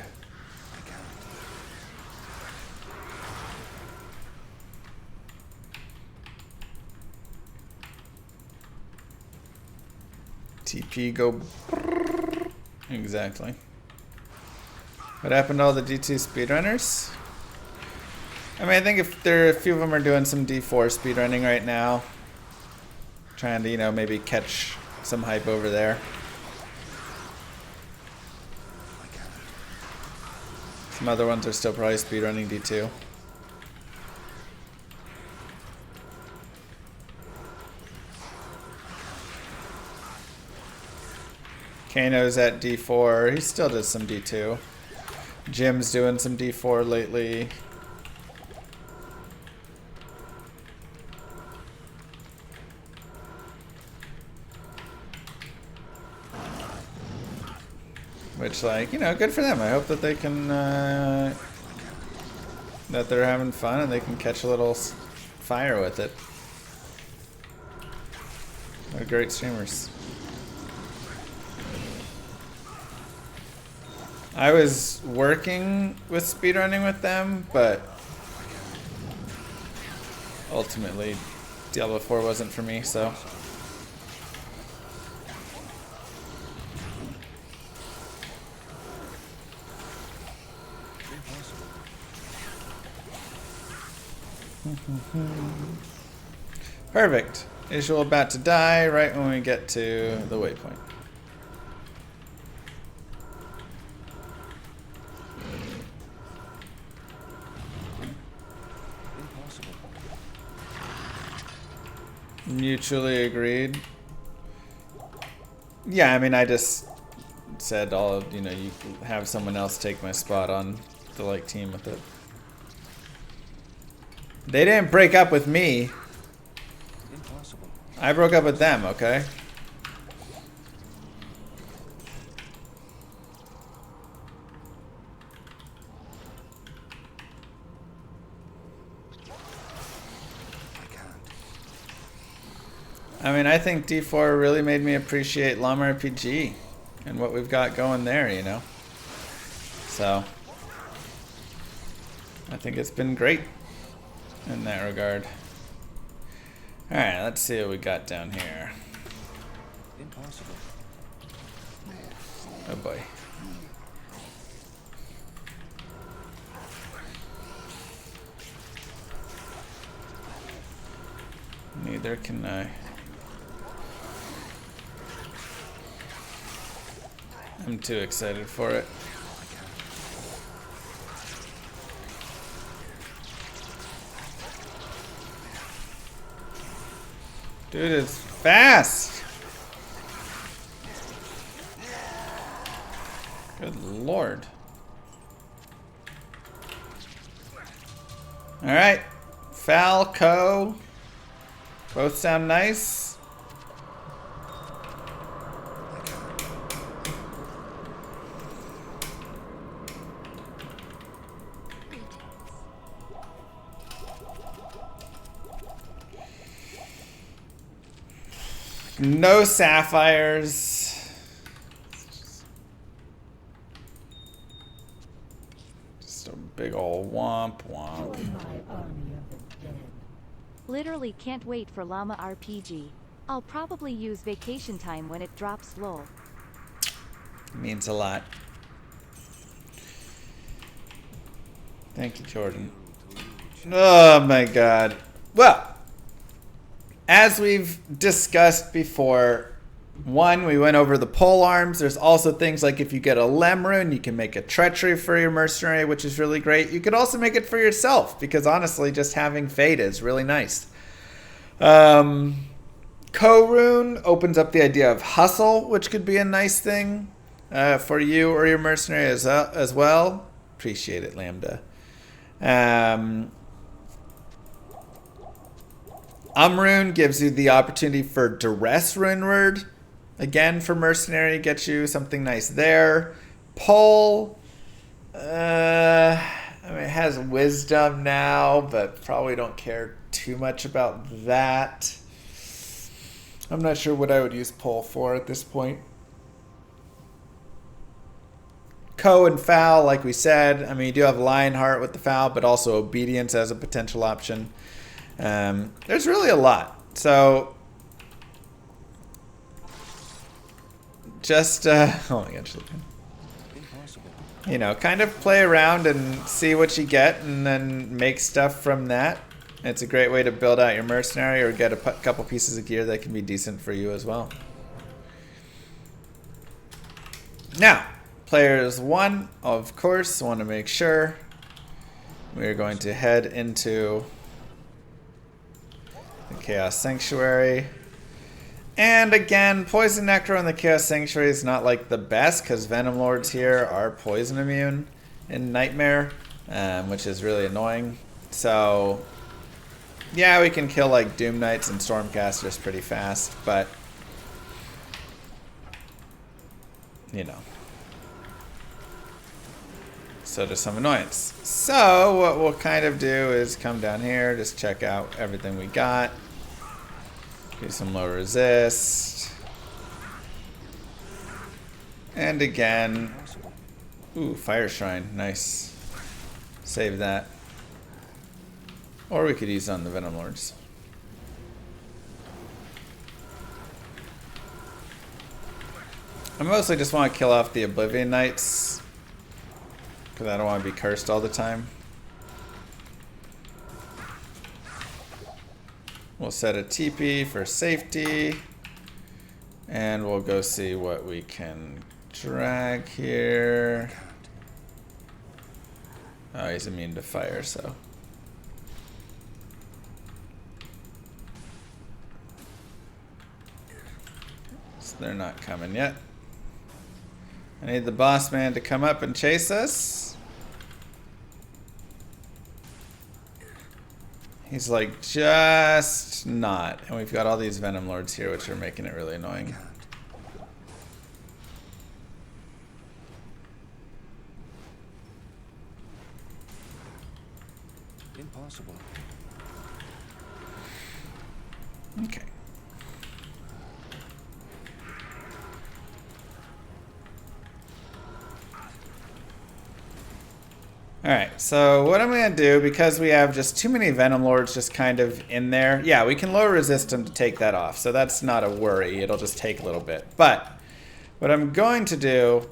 TP go. Exactly. What happened to all the D2 speedrunners? I mean, I think if there, a few of them are doing some D4 speedrunning right now, trying to, you know, maybe catch some hype over there. Some other ones are still probably speedrunning D2. Kano's at D4. He still does some D2. Jim's doing some D4 lately. Which, like, you know, good for them. I hope that they can, that they're having fun and they can catch a little fire with it. What great streamers. I was working with speedrunning with them, but ultimately Diablo 4 wasn't for me, so. Perfect. Ishul about to die right when we get to the waypoint. Impossible. Mutually agreed. Yeah, I mean, I just said you have someone else take my spot on the like team with it. They didn't break up with me. Impossible. I broke up with them, okay? I can't. I mean, I think D4 really made me appreciate Llama RPG and what we've got going there, you know? So, I think it's been great in that regard. Alright, let's see what we got down here. Impossible. Oh boy. Neither can I. I'm too excited for it. Dude, it's fast! Good lord. Alright. Falco. Both sound nice. No sapphires. Just a big ol' womp womp. Literally can't wait for Llama RPG. I'll probably use vacation time when it drops lol. Means a lot. Thank you, Jordan. Oh my god. Well, as we've discussed before, one, we went over the pole arms. There's also things like if you get a Lem rune, you can make a treachery for your mercenary, which is really great. You could also make it for yourself, because honestly, just having Fate is really nice. Co-rune opens up the idea of hustle, which could be a nice thing for you or your mercenary as well. Appreciate it, Lambda. Umrune gives you the opportunity for Duress Rune Word. Again, for Mercenary, gets you something nice there. Pole. I mean, it has Wisdom now, but probably don't care too much about that. I'm not sure what I would use Pole for at this point. Co and Foul, like we said. I mean, you do have Lionheart with the Foul, but also Obedience as a potential option. There's really a lot. So, just, oh my gosh. You know, kind of play around and see what you get and then make stuff from that. It's a great way to build out your mercenary or get a couple pieces of gear that can be decent for you as well. Now, players one, of course, want to make sure we're going to head into the Chaos Sanctuary. And again, Poison Necro in the Chaos Sanctuary is not like the best because Venom Lords here are poison immune in Nightmare, which is really annoying. So, yeah, we can kill like Doom Knights and Stormcasters pretty fast, but, you know. So there's some annoyance. So what we'll kind of do is come down here, just check out everything we got. Do some low resist. And again, ooh, Fire Shrine, nice. Save that. Or we could use it on the Venom Lords. I mostly just want to kill off the Oblivion Knights, because I don't want to be cursed all the time. We'll set a TP for safety. And we'll go see what we can drag here. Oh, he's immune to fire, so. They're not coming yet. I need the boss man to come up and chase us. He's like just not. And we've got all these Venom Lords here, which are making it really annoying. Impossible. Okay. Alright, so what I'm going to do, because we have just too many Venom Lords just kind of in there, yeah, we can low resist them to take that off, so that's not a worry, it'll just take a little bit. But, what I'm going to do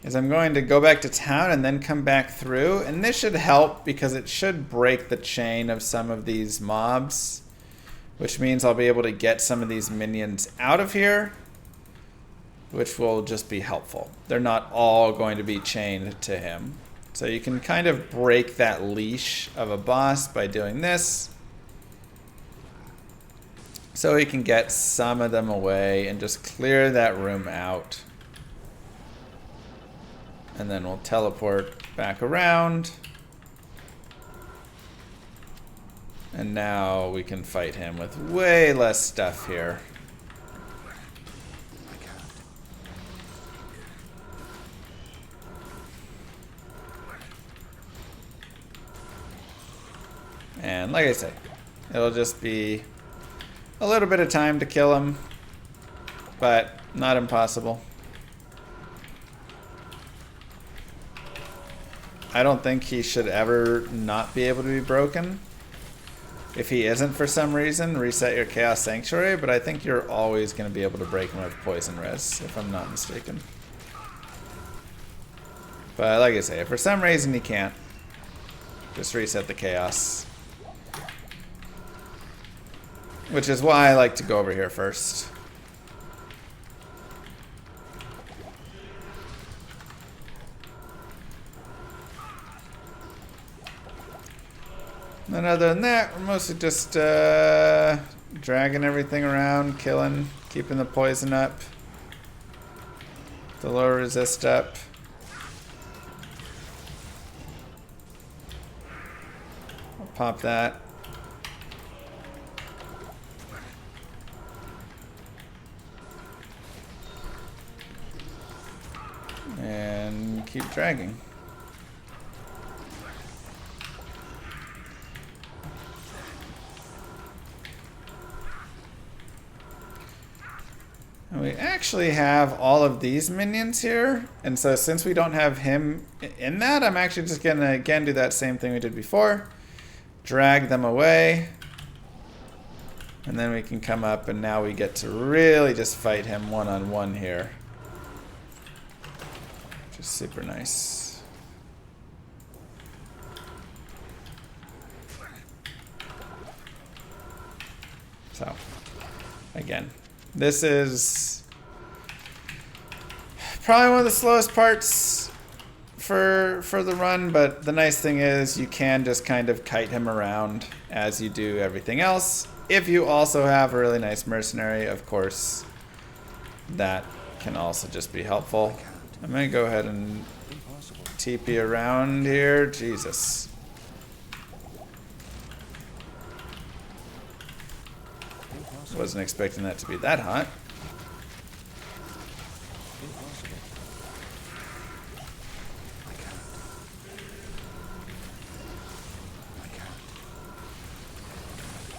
is I'm going to go back to town and then come back through, and this should help because it should break the chain of some of these mobs, which means I'll be able to get some of these minions out of here, which will just be helpful. They're not all going to be chained to him. So you can kind of break that leash of a boss by doing this. So we can get some of them away and just clear that room out. And then we'll teleport back around. And now we can fight him with way less stuff here. And like I say, it'll just be a little bit of time to kill him, but not impossible. I don't think he should ever not be able to be broken. If he isn't for some reason, reset your Chaos Sanctuary, but I think you're always going to be able to break him with Poison Res, if I'm not mistaken. But like I say, if for some reason he can't, just reset the Chaos. Which is why I like to go over here first. And other than that, we're mostly just dragging everything around, killing, keeping the poison up, the low resist up. I'll pop that. And keep dragging. And we actually have all of these minions here, and so since we don't have him in that, I'm actually just gonna again do that same thing we did before. Drag them away. And then we can come up and now we get to really just fight him one-on-one here. Super nice. So, again, this is probably one of the slowest parts for the run, but the nice thing is you can just kind of kite him around as you do everything else. If you also have a really nice mercenary, of course, that can also just be helpful. I'm going to go ahead and TP around here. Jesus. Wasn't expecting that to be that hot.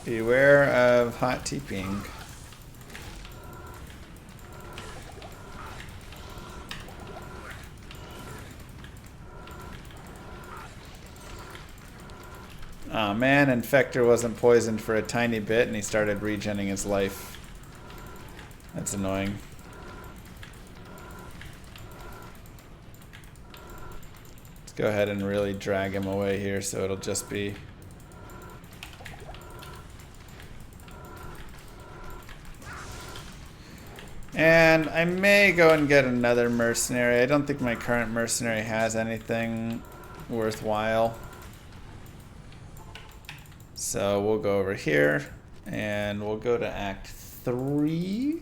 Beware of hot TPing. Oh man, Infector wasn't poisoned for a tiny bit and he started regenning his life. That's annoying. Let's go ahead and really drag him away here so it'll just be And I may go and get another mercenary. I don't think my current mercenary has anything worthwhile. So we'll go over here and we'll go to Act 3.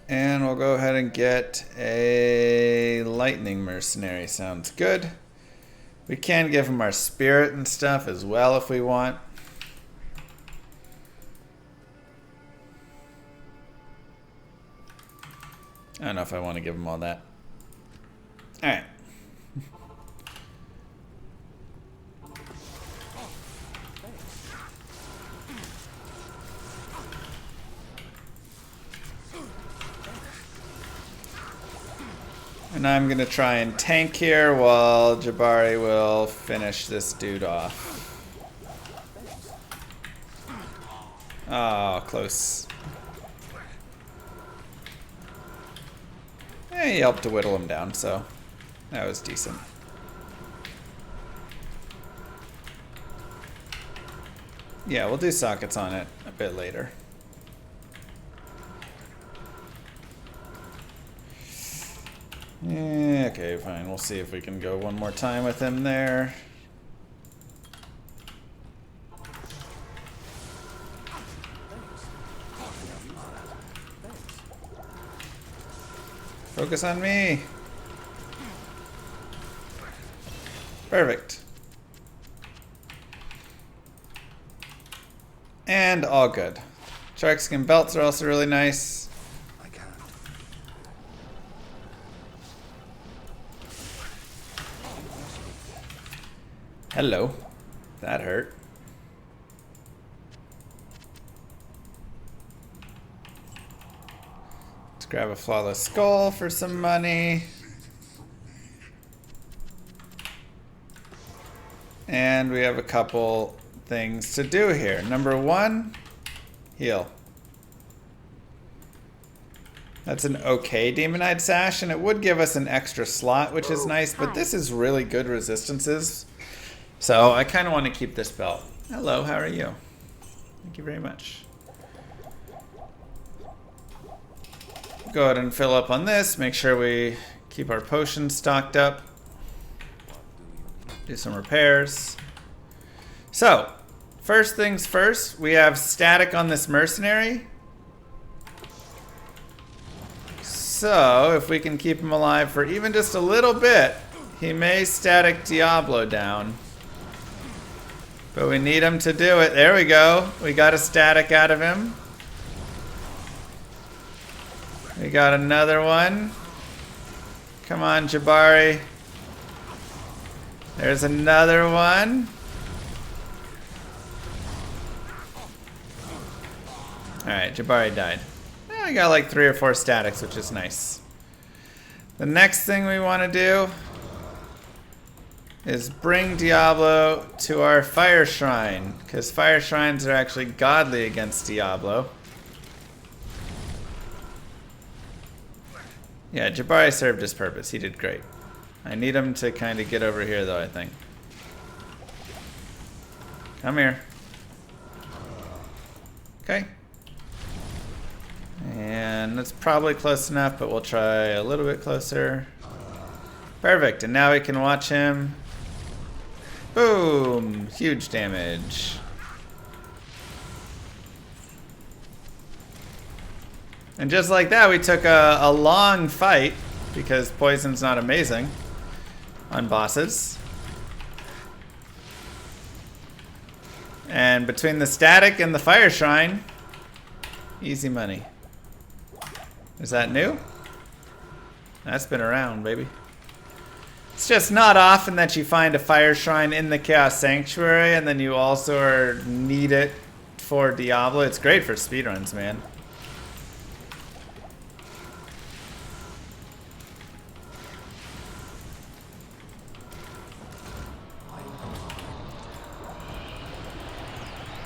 And we'll go ahead and get a lightning mercenary. Sounds good. We can give him our spirit and stuff as well if we want. I don't know if I want to give him all that. Alright. And I'm going to try and tank here while Jabari will finish this dude off. Oh, close. He helped to whittle him down, so that was decent. Yeah, we'll do sockets on it a bit later. Yeah, okay, fine. We'll see if we can go one more time with him there. Focus on me. Perfect. And all good. Shark skin belts are also really nice. I can't. Hello. That hurt. Let's grab a flawless skull for some money. And we have a couple things to do here. Number 1, heal. That's an okay Demonite Sash, and it would give us an extra slot, which is nice, but this is really good resistances. So I kind of want to keep this belt. Hello, how are you? Thank you very much. Go ahead and fill up on this. Make sure we keep our potions stocked up. Do some repairs. So, first things first, we have static on this mercenary. So, if we can keep him alive for even just a little bit, he may static Diablo down. But we need him to do it. There we go. We got a static out of him. We got another one. Come on, Jabari. There's another one. Alright, Jabari died. We got like 3 or 4 statics, which is nice. The next thing we want to do is bring Diablo to our fire shrine, because fire shrines are actually godly against Diablo. Yeah, Jabari served his purpose. He did great. I need him to kind of get over here, though, I think. Come here. Okay. And that's probably close enough, but we'll try a little bit closer. Perfect, and now we can watch him. Boom! Huge damage. And just like that, we took a long fight, because poison's not amazing on bosses. And between the static and the fire shrine, easy money. Is that new? That's been around, baby. It's just not often that you find a fire shrine in the Chaos Sanctuary and then you also need it for Diablo. It's great for speedruns, man.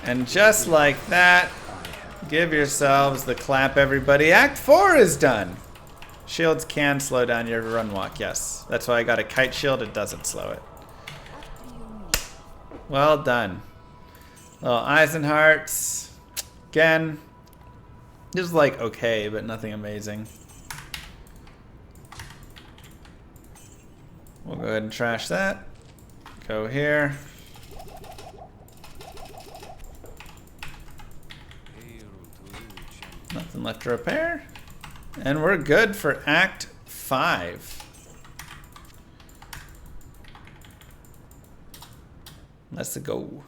And just like that, give yourselves the clap, everybody. Act 4 is done. Shields can slow down your run walk, yes. That's why I got a kite shield, it doesn't slow it. Well done. Little eyes and hearts. Again, just like okay, but nothing amazing. We'll go ahead and trash that. Go here. Nothing left to repair. And we're good for Act 5. Let's go.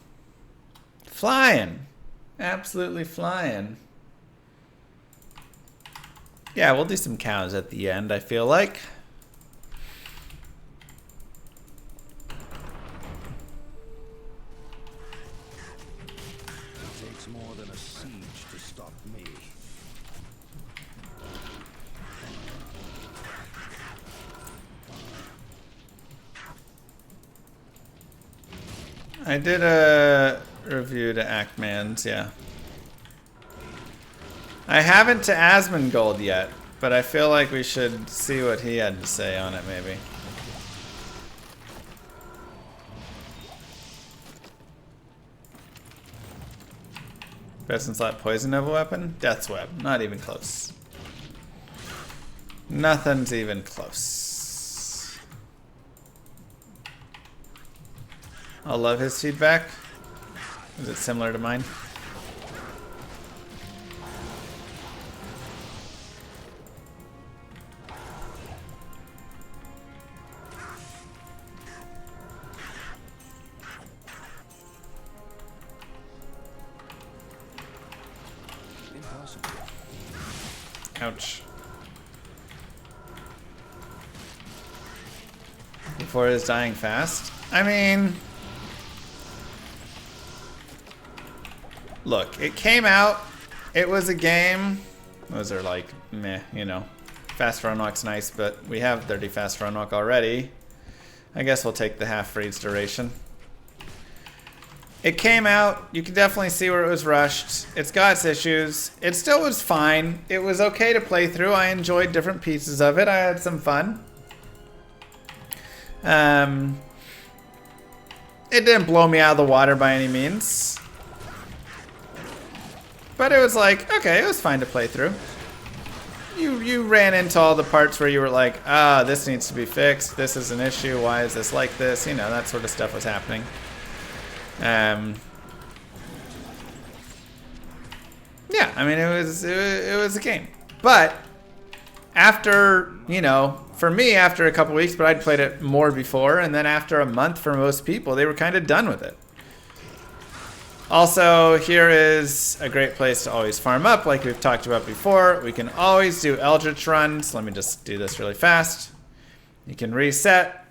Flying. Absolutely flying. Yeah, we'll do some cows at the end, I feel like. It takes more than a siege to stop me. I did a review to Actman's, yeah. I haven't to Asmongold yet, but I feel like we should see what he had to say on it, maybe. Present slot poison of a weapon? Death's Web. Not even close. Nothing's even close. I'll love his feedback. Is it similar to mine? Impossible. Ouch. Before his dying fast? I mean... Look, it came out, it was a game. Those are like, meh, you know. Fast run walk's nice, but we have 30 fast run walk already. I guess we'll take the half freeze duration. It came out, you can definitely see where it was rushed. It's got its issues. It still was fine. It was okay to play through. I enjoyed different pieces of it. I had some fun. It didn't blow me out of the water by any means. But it was like, okay, it was fine to play through. You ran into all the parts where you were like, ah, this needs to be fixed. This is an issue. Why is this like this? You know, that sort of stuff was happening. Yeah, I mean, it was a game. But after, you know, for me, after a couple weeks, but I'd played it more before, and then after a month for most people, they were kind of done with it. Also, here is a great place to always farm up, like we've talked about before. We can always do Eldritch runs. Let me just do this really fast. You can reset,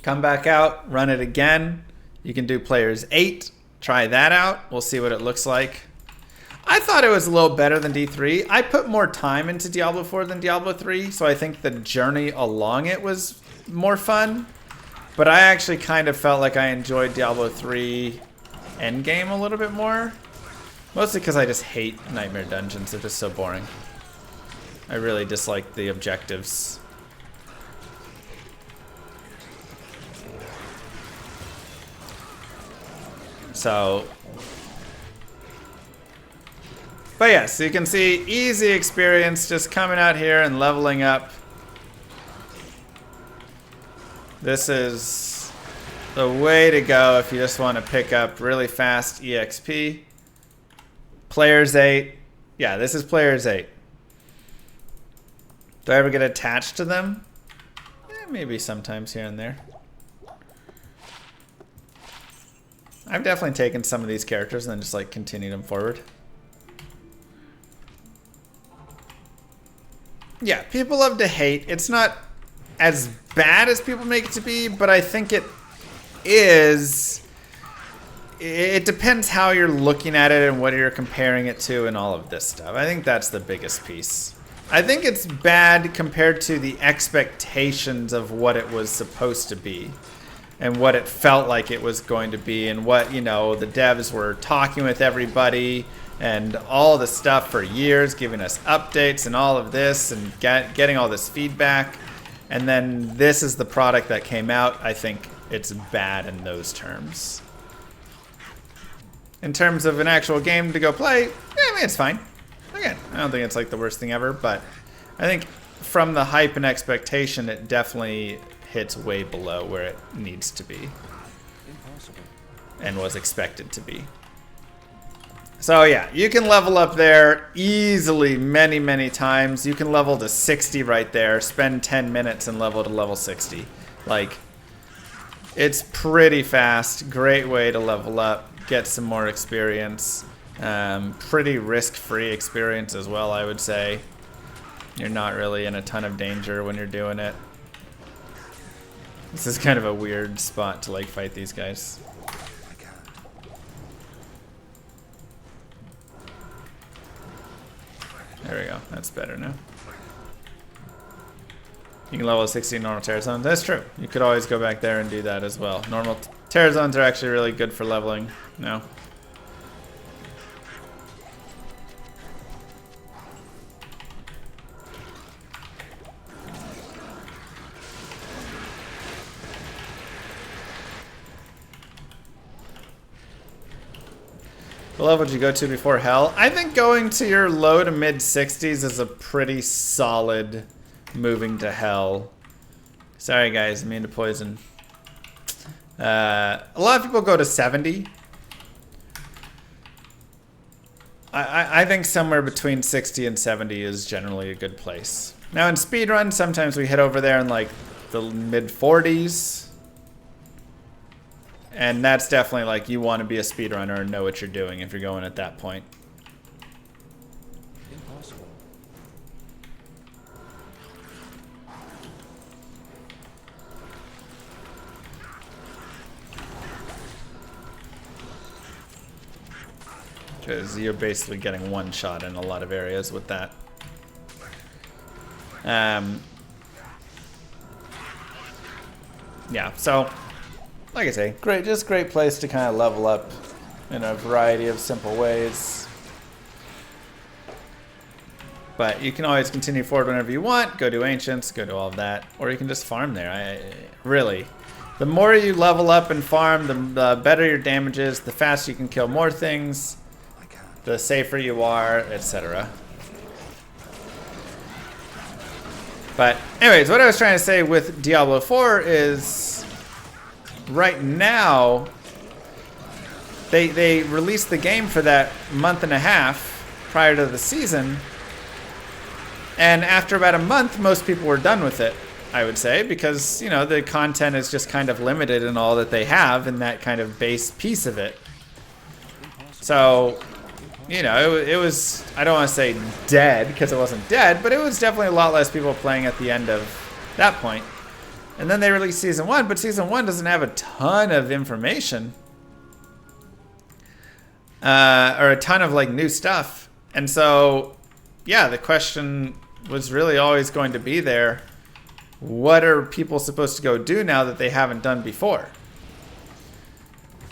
come back out, run it again. You can do players 8. Try that out. We'll see what it looks like. I thought it was a little better than D3. I put more time into Diablo 4 than Diablo 3, so I think the journey along it was more fun. But I actually kind of felt like I enjoyed Diablo 3 endgame a little bit more. Mostly because I just hate Nightmare Dungeons. They're just so boring. I really dislike the objectives. So... But yeah, so you can see easy experience just coming out here and leveling up. This is the way to go if you just want to pick up really fast EXP. Players 8. Yeah, this is Players 8. Do I ever get attached to them? Maybe sometimes here and there. I've definitely taken some of these characters and then just like continued them forward. Yeah, people love to hate. It's not as bad as people make it to be, but I think it is. It depends how you're looking at it and what you're comparing it to and all of this stuff. I think that's the biggest piece. I think it's bad compared to the expectations of what it was supposed to be and what it felt like it was going to be and what, you know, the devs were talking with everybody and all the stuff for years, giving us updates and all of this and getting all this feedback. And then this is the product that came out. I think it's bad in those terms. In terms of an actual game to go play, I mean, it's fine. Again, I don't think it's like the worst thing ever, but I think from the hype and expectation, it definitely hits way below where it needs to be. Impossible. And was expected to be. So yeah, you can level up there easily many, many times. You can level to 60 right there, spend 10 minutes and level to level 60. Like, it's pretty fast. Great way to level up, get some more experience. Pretty risk-free experience as well, I would say. You're not really in a ton of danger when you're doing it. This is kind of a weird spot to like fight these guys. I can't. There we go. That's better now. You can level 60 normal Terror Zones. That's true. You could always go back there and do that as well. Normal Terror Zones are actually really good for leveling now. What level did you go to before Hell? I think going to your low to mid 60s is a pretty solid moving to Hell. Sorry guys, I mean to poison. A lot of people go to 70. I think somewhere between 60 and 70 is generally a good place. Now in speedrun, sometimes we hit over there in like the mid 40s. And that's definitely like you want to be a speedrunner and know what you're doing if you're going at that point. Impossible. Because you're basically getting one shot in a lot of areas with that. Yeah, so like I say, just great place to kind of level up in a variety of simple ways. But you can always continue forward whenever you want. Go to Ancients, go to all of that. Or you can just farm there. Really, the more you level up and farm, the better your damage is, the faster you can kill more things, the safer you are, etc. But anyways, what I was trying to say with Diablo 4 is right now they released the game for that month and a half prior to the season, and after about a month most people were done with it, I would say, because you know the content is just kind of limited in all that they have in that kind of base piece of it. So you know it was, I don't want to say dead because it wasn't dead, but it was definitely a lot less people playing at the end of that point. And then they released Season 1, but Season 1 doesn't have a ton of information. Or a ton of, like, new stuff. And so, yeah, the question was really always going to be there. What are people supposed to go do now that they haven't done before?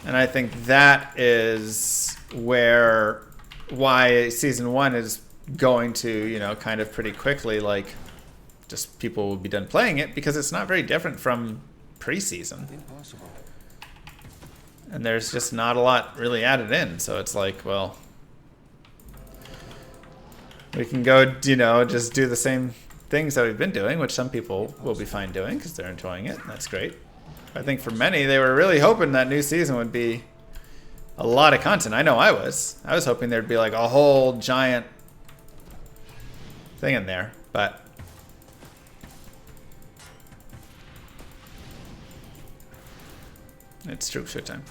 And I think that is why Season 1 is going to, you know, kind of pretty quickly, like, just people will be done playing it because it's not very different from preseason. Impossible. And there's just not a lot really added in. So it's like, well, we can go, you know, just do the same things that we've been doing, which some people will be fine doing because they're enjoying it. And that's great. I think for many, they were really hoping that new season would be a lot of content. I know I was. I was hoping there'd be like a whole giant thing in there, but it's true, showtime.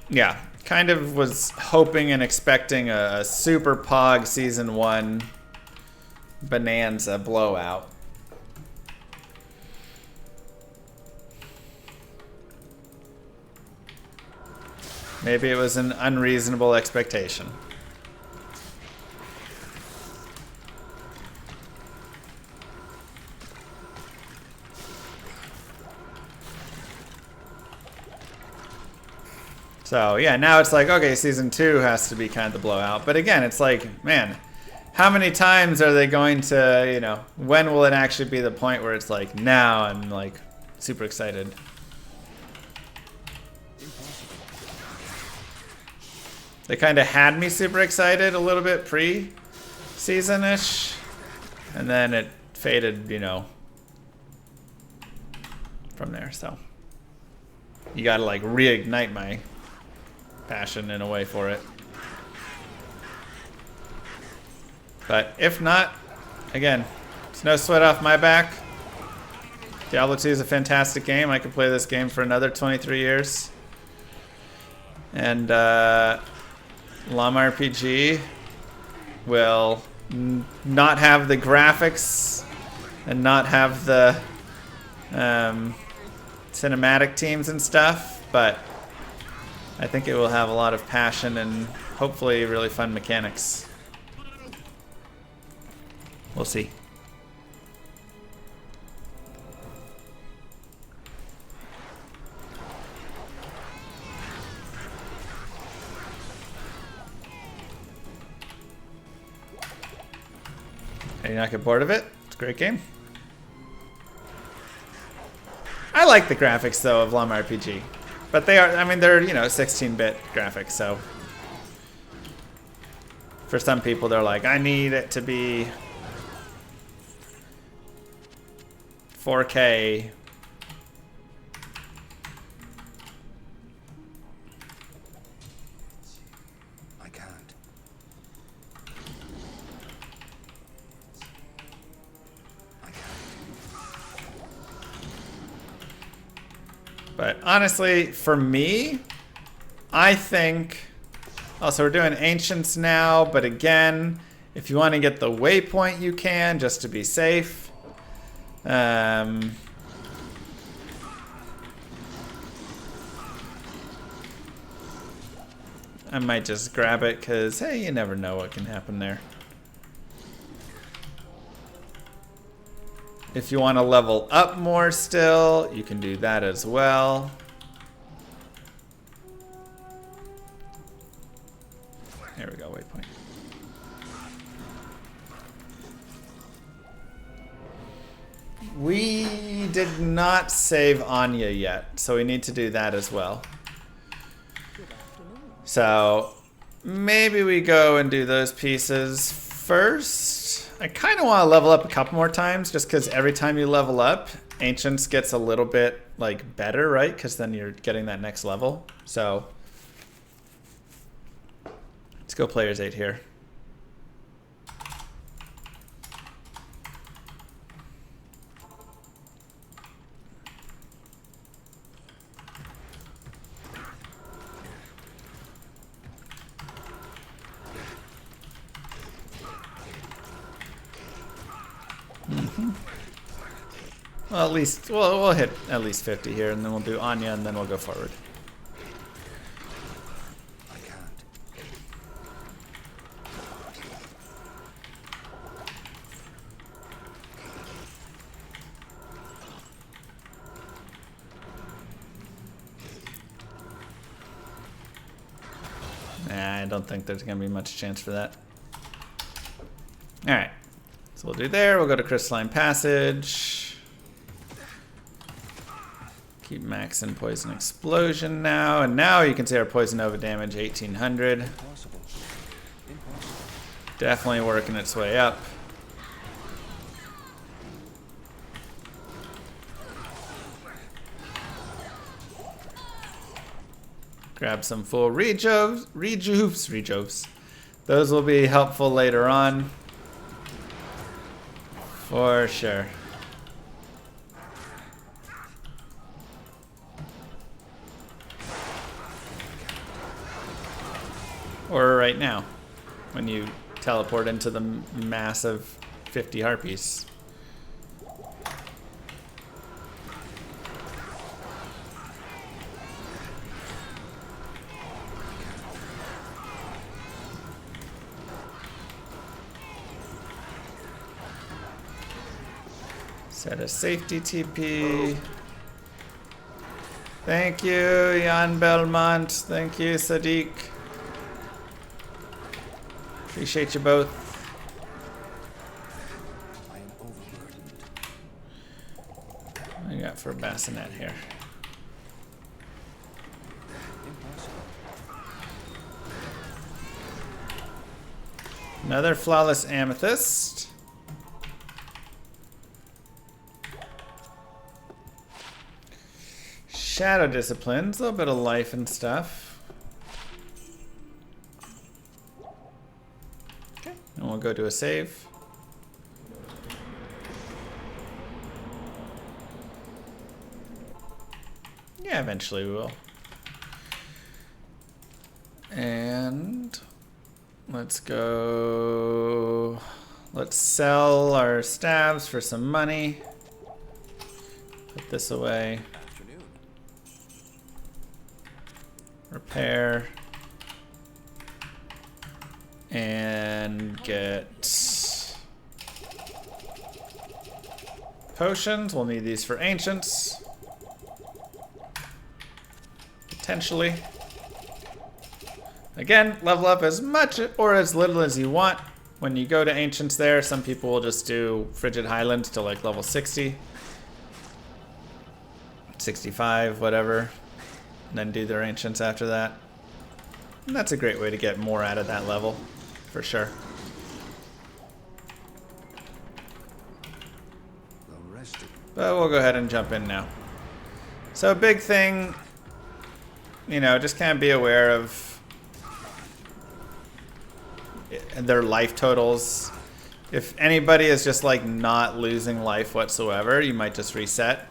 Yeah, kind of was hoping and expecting a super pog Season 1 bonanza blowout. Maybe it was an unreasonable expectation. So yeah, now it's like, okay, season 2 has to be kind of the blowout. But again, it's like, man, how many times are they going to, you know, when will it actually be the point where it's like, now I'm like super excited. They kind of had me super excited a little bit pre-season-ish, and then it faded, you know, from there. So you gotta like reignite my passion in a way for it. But if not, again, it's no sweat off my back. Diablo 2 is a fantastic game. I could play this game for another 23 years. And Llama RPG will not have the graphics and not have the cinematic teams and stuff, but I think it will have a lot of passion and hopefully really fun mechanics. We'll see. Are you not get bored of it? It's a great game. I like the graphics though of Llama RPG, but they are, I mean, they're, you know, 16-bit graphics, so for some people they're like, I need it to be 4K. I can't. But honestly, for me, I think, also we're doing Ancients now, but again, if you want to get the waypoint, you can, just to be safe. I might just grab it because, hey, you never know what can happen there. If you want to level up more still, you can do that as well. There we go, waypoint. We did not save Anya yet, so we need to do that as well. So maybe we go and do those pieces first. I kind of want to level up a couple more times just because every time you level up, Ancients gets a little bit like better, right? Because then you're getting that next level. So let's go players 8 here. Well, at least we'll hit at least 50 here, and then we'll do Anya, and then we'll go forward. I can't. Nah, I don't think there's gonna be much chance for that. All right, so we'll do there. We'll go to Crystalline Passage. Keep maxing Poison Explosion now, and now you can see our Poison Nova damage 1800. Impossible. Impossible. Definitely working its way up. Grab some full rejuves. Those will be helpful later on. For sure. Or right now, when you teleport into the massive 50 harpies. Set a safety TP. Thank you, Jan Belmont. Thank you, Sadiq. Appreciate you both. I am overburdened. What do you got for a bassinet here? Impossible. Another flawless amethyst. Shadow disciplines, a little bit of life and stuff. Okay, and we'll go to a save. Yeah, eventually we will. And let's go. Let's sell our stabs for some money. Put this away. Afternoon. Repair. And get potions. We'll need these for ancients. Potentially. Again, level up as much or as little as you want. When you go to ancients there, some people will just do Frigid Highlands to like level 60. 65, whatever. And then do their ancients after that. And that's a great way to get more out of that level, for sure. The rest of But we'll go ahead and jump in now. So big thing, you know, just kind of be aware of their life totals. If anybody is just like not losing life whatsoever, you might just reset.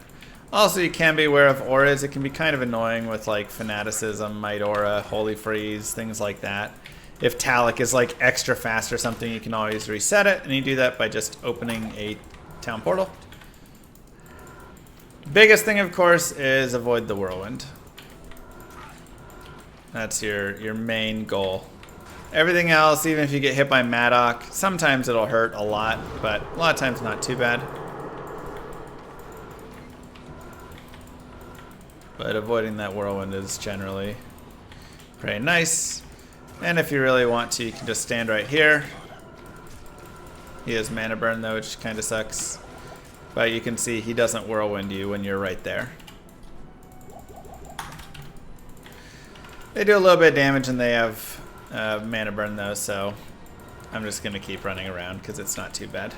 Also, you can be aware of auras. It can be kind of annoying with like fanaticism, might aura, holy freeze, things like that. If Talic is like extra fast or something, you can always reset it, and you do that by just opening a town portal. Biggest thing, of course, is avoid the whirlwind. That's your main goal. Everything else, even if you get hit by Madoc, sometimes it'll hurt a lot, but a lot of times not too bad. But avoiding that whirlwind is generally pretty nice. And if you really want to, you can just stand right here. He has mana burn though, which kind of sucks. But you can see he doesn't whirlwind you when you're right there. They do a little bit of damage and they have mana burn though, so I'm just going to keep running around because it's not too bad.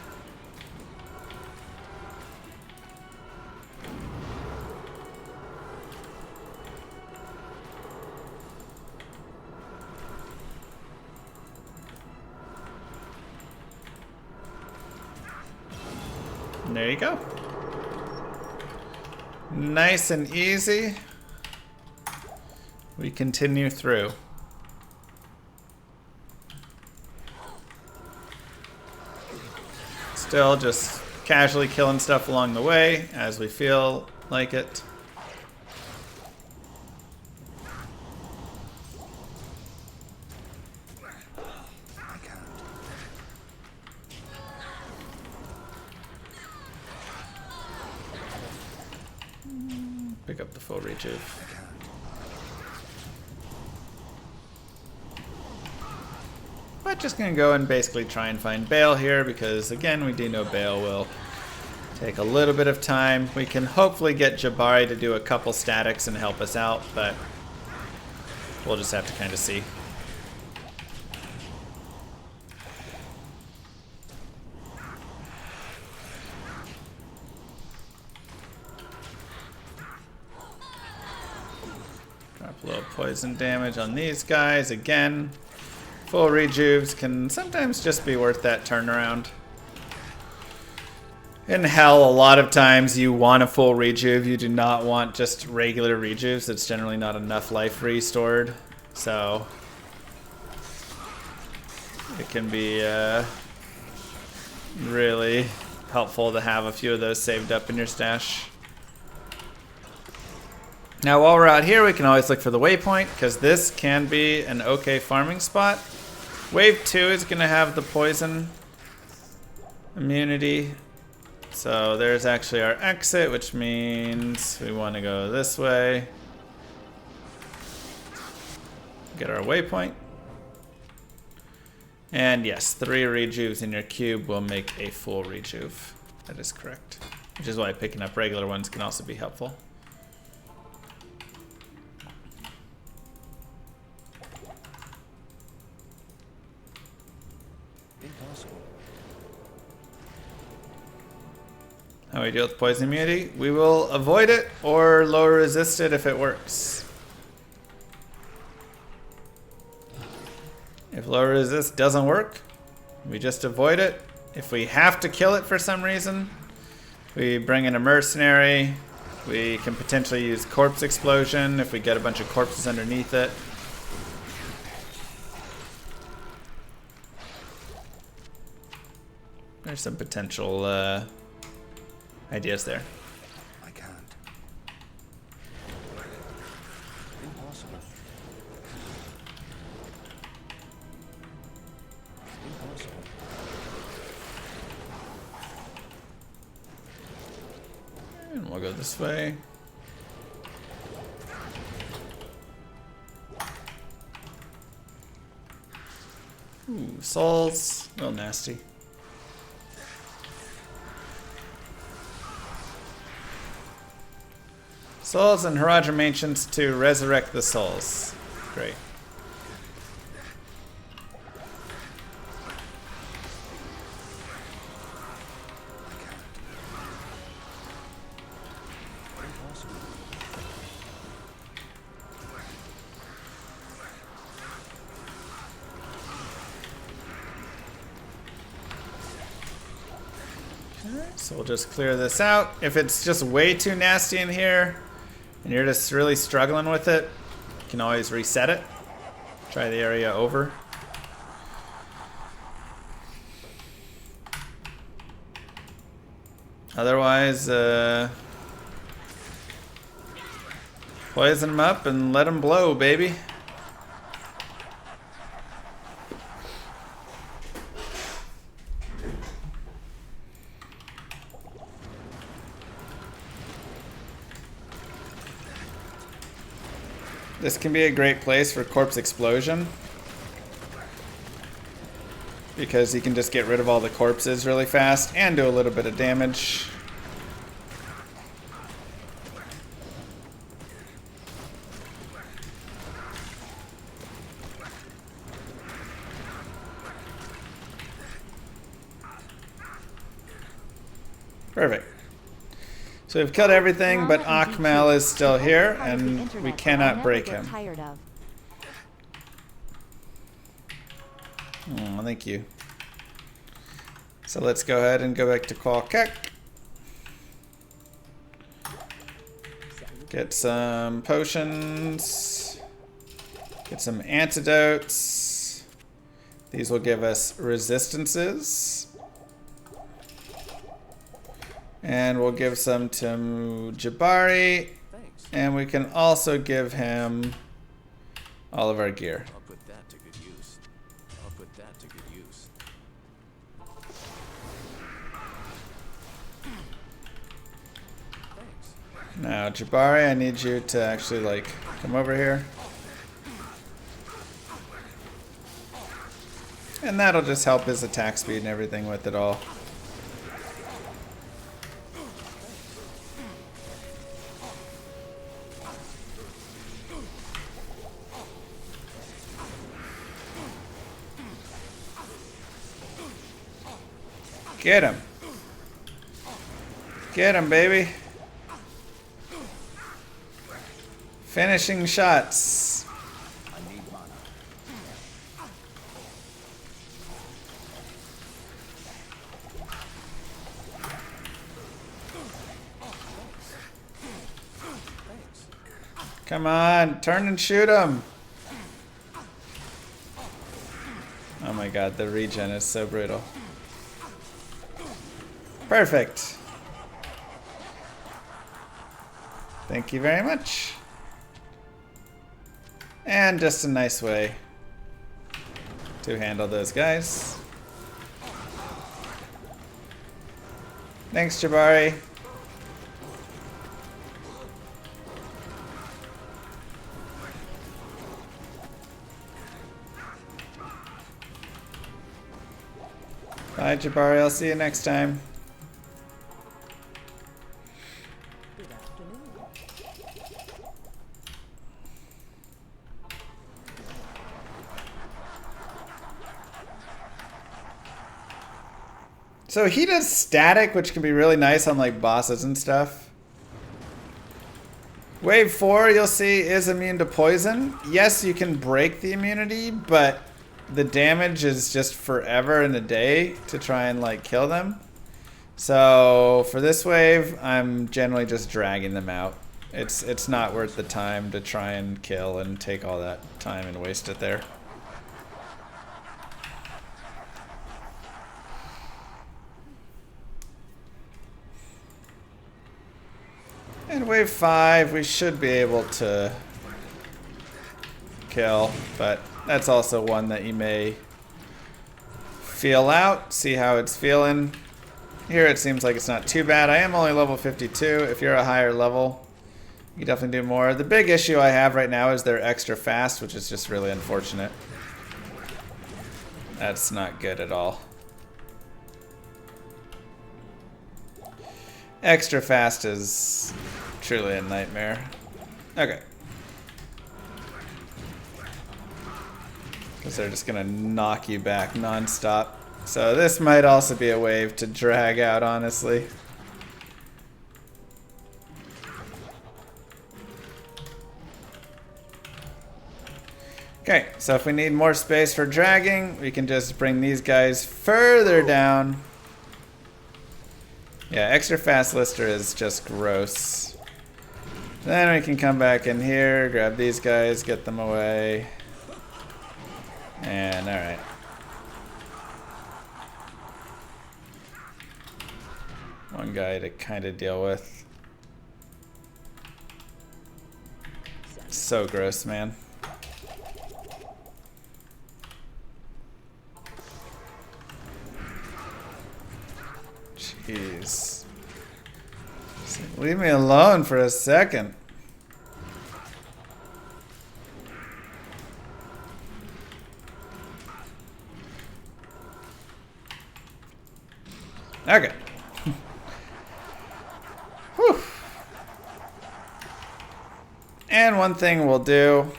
And there you go. Nice and easy. We continue through. Still just casually killing stuff along the way as we feel like it. I can't. Pick up the full rejuve. I can't. But just gonna go and basically try and find Baal here because again we do know Baal will take a little bit of time. We can hopefully get Jabari to do a couple statics and help us out, but we'll just have to kind of see. Drop a little poison damage on these guys again. Full rejuves can sometimes just be worth that turnaround. In hell, a lot of times you want a full rejuve. You do not want just regular rejuves. It's generally not enough life restored. So it can be really helpful to have a few of those saved up in your stash. Now while we're out here, we can always look for the waypoint because this can be an okay farming spot. Wave 2 is going to have the poison immunity. So there's actually our exit, which means we want to go this way. Get our waypoint. And yes, 3 rejuves in your cube will make a full rejuve. That is correct. Which is why picking up regular ones can also be helpful. Impossible. How we deal with poison immunity? We will avoid it or lower resist it if it works. If lower resist doesn't work, we just avoid it. If we have to kill it for some reason, we bring in a mercenary. We can potentially use corpse explosion if we get a bunch of corpses underneath it. There's some potential ideas there. I can't. Impossible. Impossible. And we'll go this way. Ooh, souls. A little nasty. Souls and Haradrim Ancients to resurrect the souls. Great. Impossible. So we'll just clear this out. If it's just way too nasty in here, and you're just really struggling with it, you can always reset it. Try the area over. Otherwise, poison them up and let them blow, baby. This can be a great place for corpse explosion, because you can just get rid of all the corpses really fast and do a little bit of damage. Perfect. So we've killed everything, but Akmal is still here, and we cannot break him. Oh, thank you. So let's go ahead and go back to Qualkek. Get some potions. Get some antidotes. These will give us resistances. And we'll give some to Jabari. Thanks. And we can also give him all of our gear. I'll put that to good use. I'll put that to good use. Thanks. Now, Jabari, I need you to actually, like, come over here. And that'll just help his attack speed and everything with it all. Get him. Get him, baby. Finishing shots. I need mana. Thanks. Come on, turn and shoot him. Oh my god, the regen is so brutal. Perfect. Thank you very much. And just a nice way to handle those guys. Thanks, Jabari. Bye, Jabari. I'll see you next time. So he does static, which can be really nice on like bosses and stuff. Wave 4, you'll see, is immune to poison. Yes, you can break the immunity, but the damage is just forever and a day to try and like kill them. So for this wave, I'm generally just dragging them out. It's not worth the time to try and kill and take all that time and waste it there. And wave 5, we should be able to kill, but that's also one that you may feel out, see how it's feeling. Here it seems like it's not too bad. I am only level 52. If you're a higher level, you can definitely do more. The big issue I have right now is they're extra fast, which is just really unfortunate. That's not good at all. Extra fast is truly a nightmare. Okay. Because they're just gonna knock you back non-stop. So this might also be a wave to drag out, honestly. Okay, so if we need more space for dragging, we can just bring these guys further down. Yeah, extra fast lister is just gross. Then we can come back in here, grab these guys, get them away. And alright. One guy to kind of deal with. So gross, man. Jeez. Leave me alone for a second. Okay. Whew. And one thing we'll do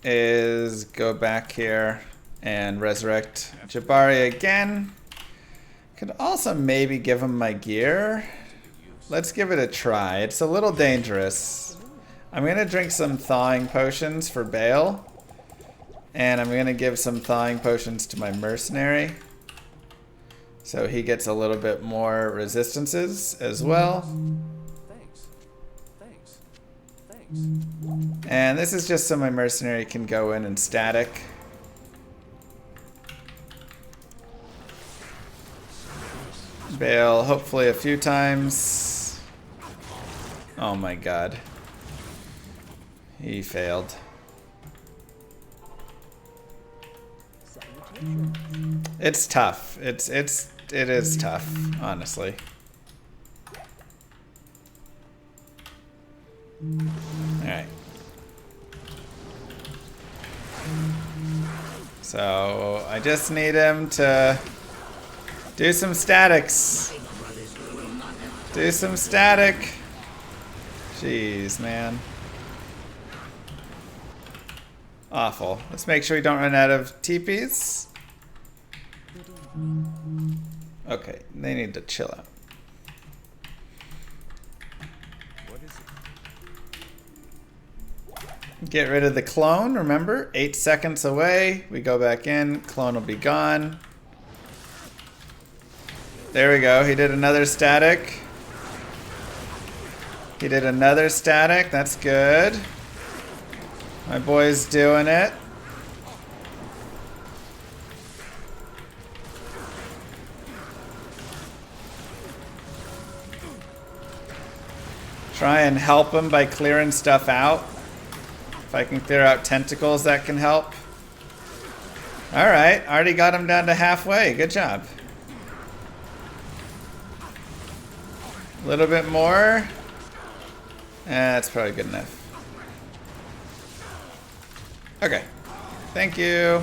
is go back here and resurrect Jabari again. Could also maybe give him my gear. Let's give it a try. It's a little dangerous. I'm going to drink some thawing potions for Baal. And I'm going to give some thawing potions to my mercenary. So he gets a little bit more resistances as well. Thanks. And this is just so my mercenary can go in and static. Baal, hopefully a few times. Oh my god. He failed. It's tough. It is tough, honestly. Alright. So I just need him to do some statics. Do some static. Jeez, man. Awful. Let's make sure we don't run out of TPs. Okay, they need to chill out. Get rid of the clone, remember? 8 seconds away. We go back in, clone will be gone. There we go, he did another static. He did another static, that's good. My boy's doing it. Try and help him by clearing stuff out. If I can clear out tentacles, that can help. Alright, already got him down to halfway. Good job. A little bit more. That's probably good enough. Okay. Thank you.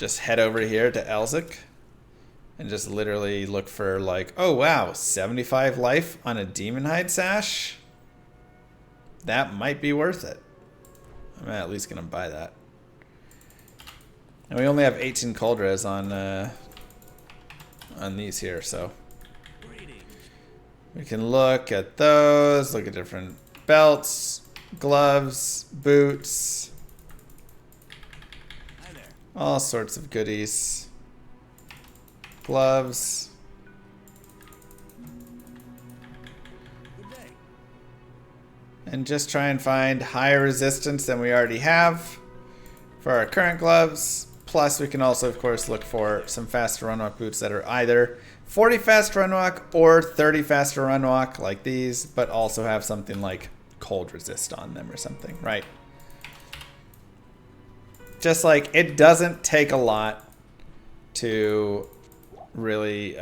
just head over here to Elzik and just literally look for like, oh wow, 75 life on a demon hide sash. That might be worth it. I'm at least gonna buy that. And we only have 18 cold res on these here, so we can look at those, look at different belts, gloves, boots, all sorts of goodies. Gloves. And just try and find higher resistance than we already have for our current gloves. Plus, we can also, of course, look for some faster runwalk boots that are either 40 fast runwalk or 30 faster runwalk like these, but also have something like cold resist on them or something, right? Just like it doesn't take a lot to really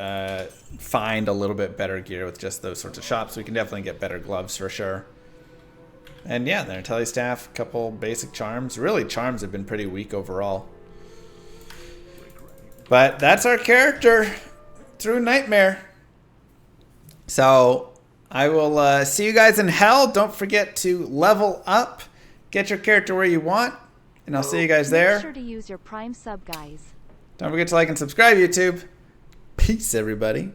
find a little bit better gear with just those sorts of shops. We can definitely get better gloves for sure. And yeah, their telestaff, a couple basic charms. Really, charms have been pretty weak overall. But that's our character through Nightmare. So I will see you guys in Hell. Don't forget to level up, get your character where you want, and I'll see you guys there. Make sure to use your Prime sub, guys. Don't forget to like and subscribe, YouTube. Peace, everybody.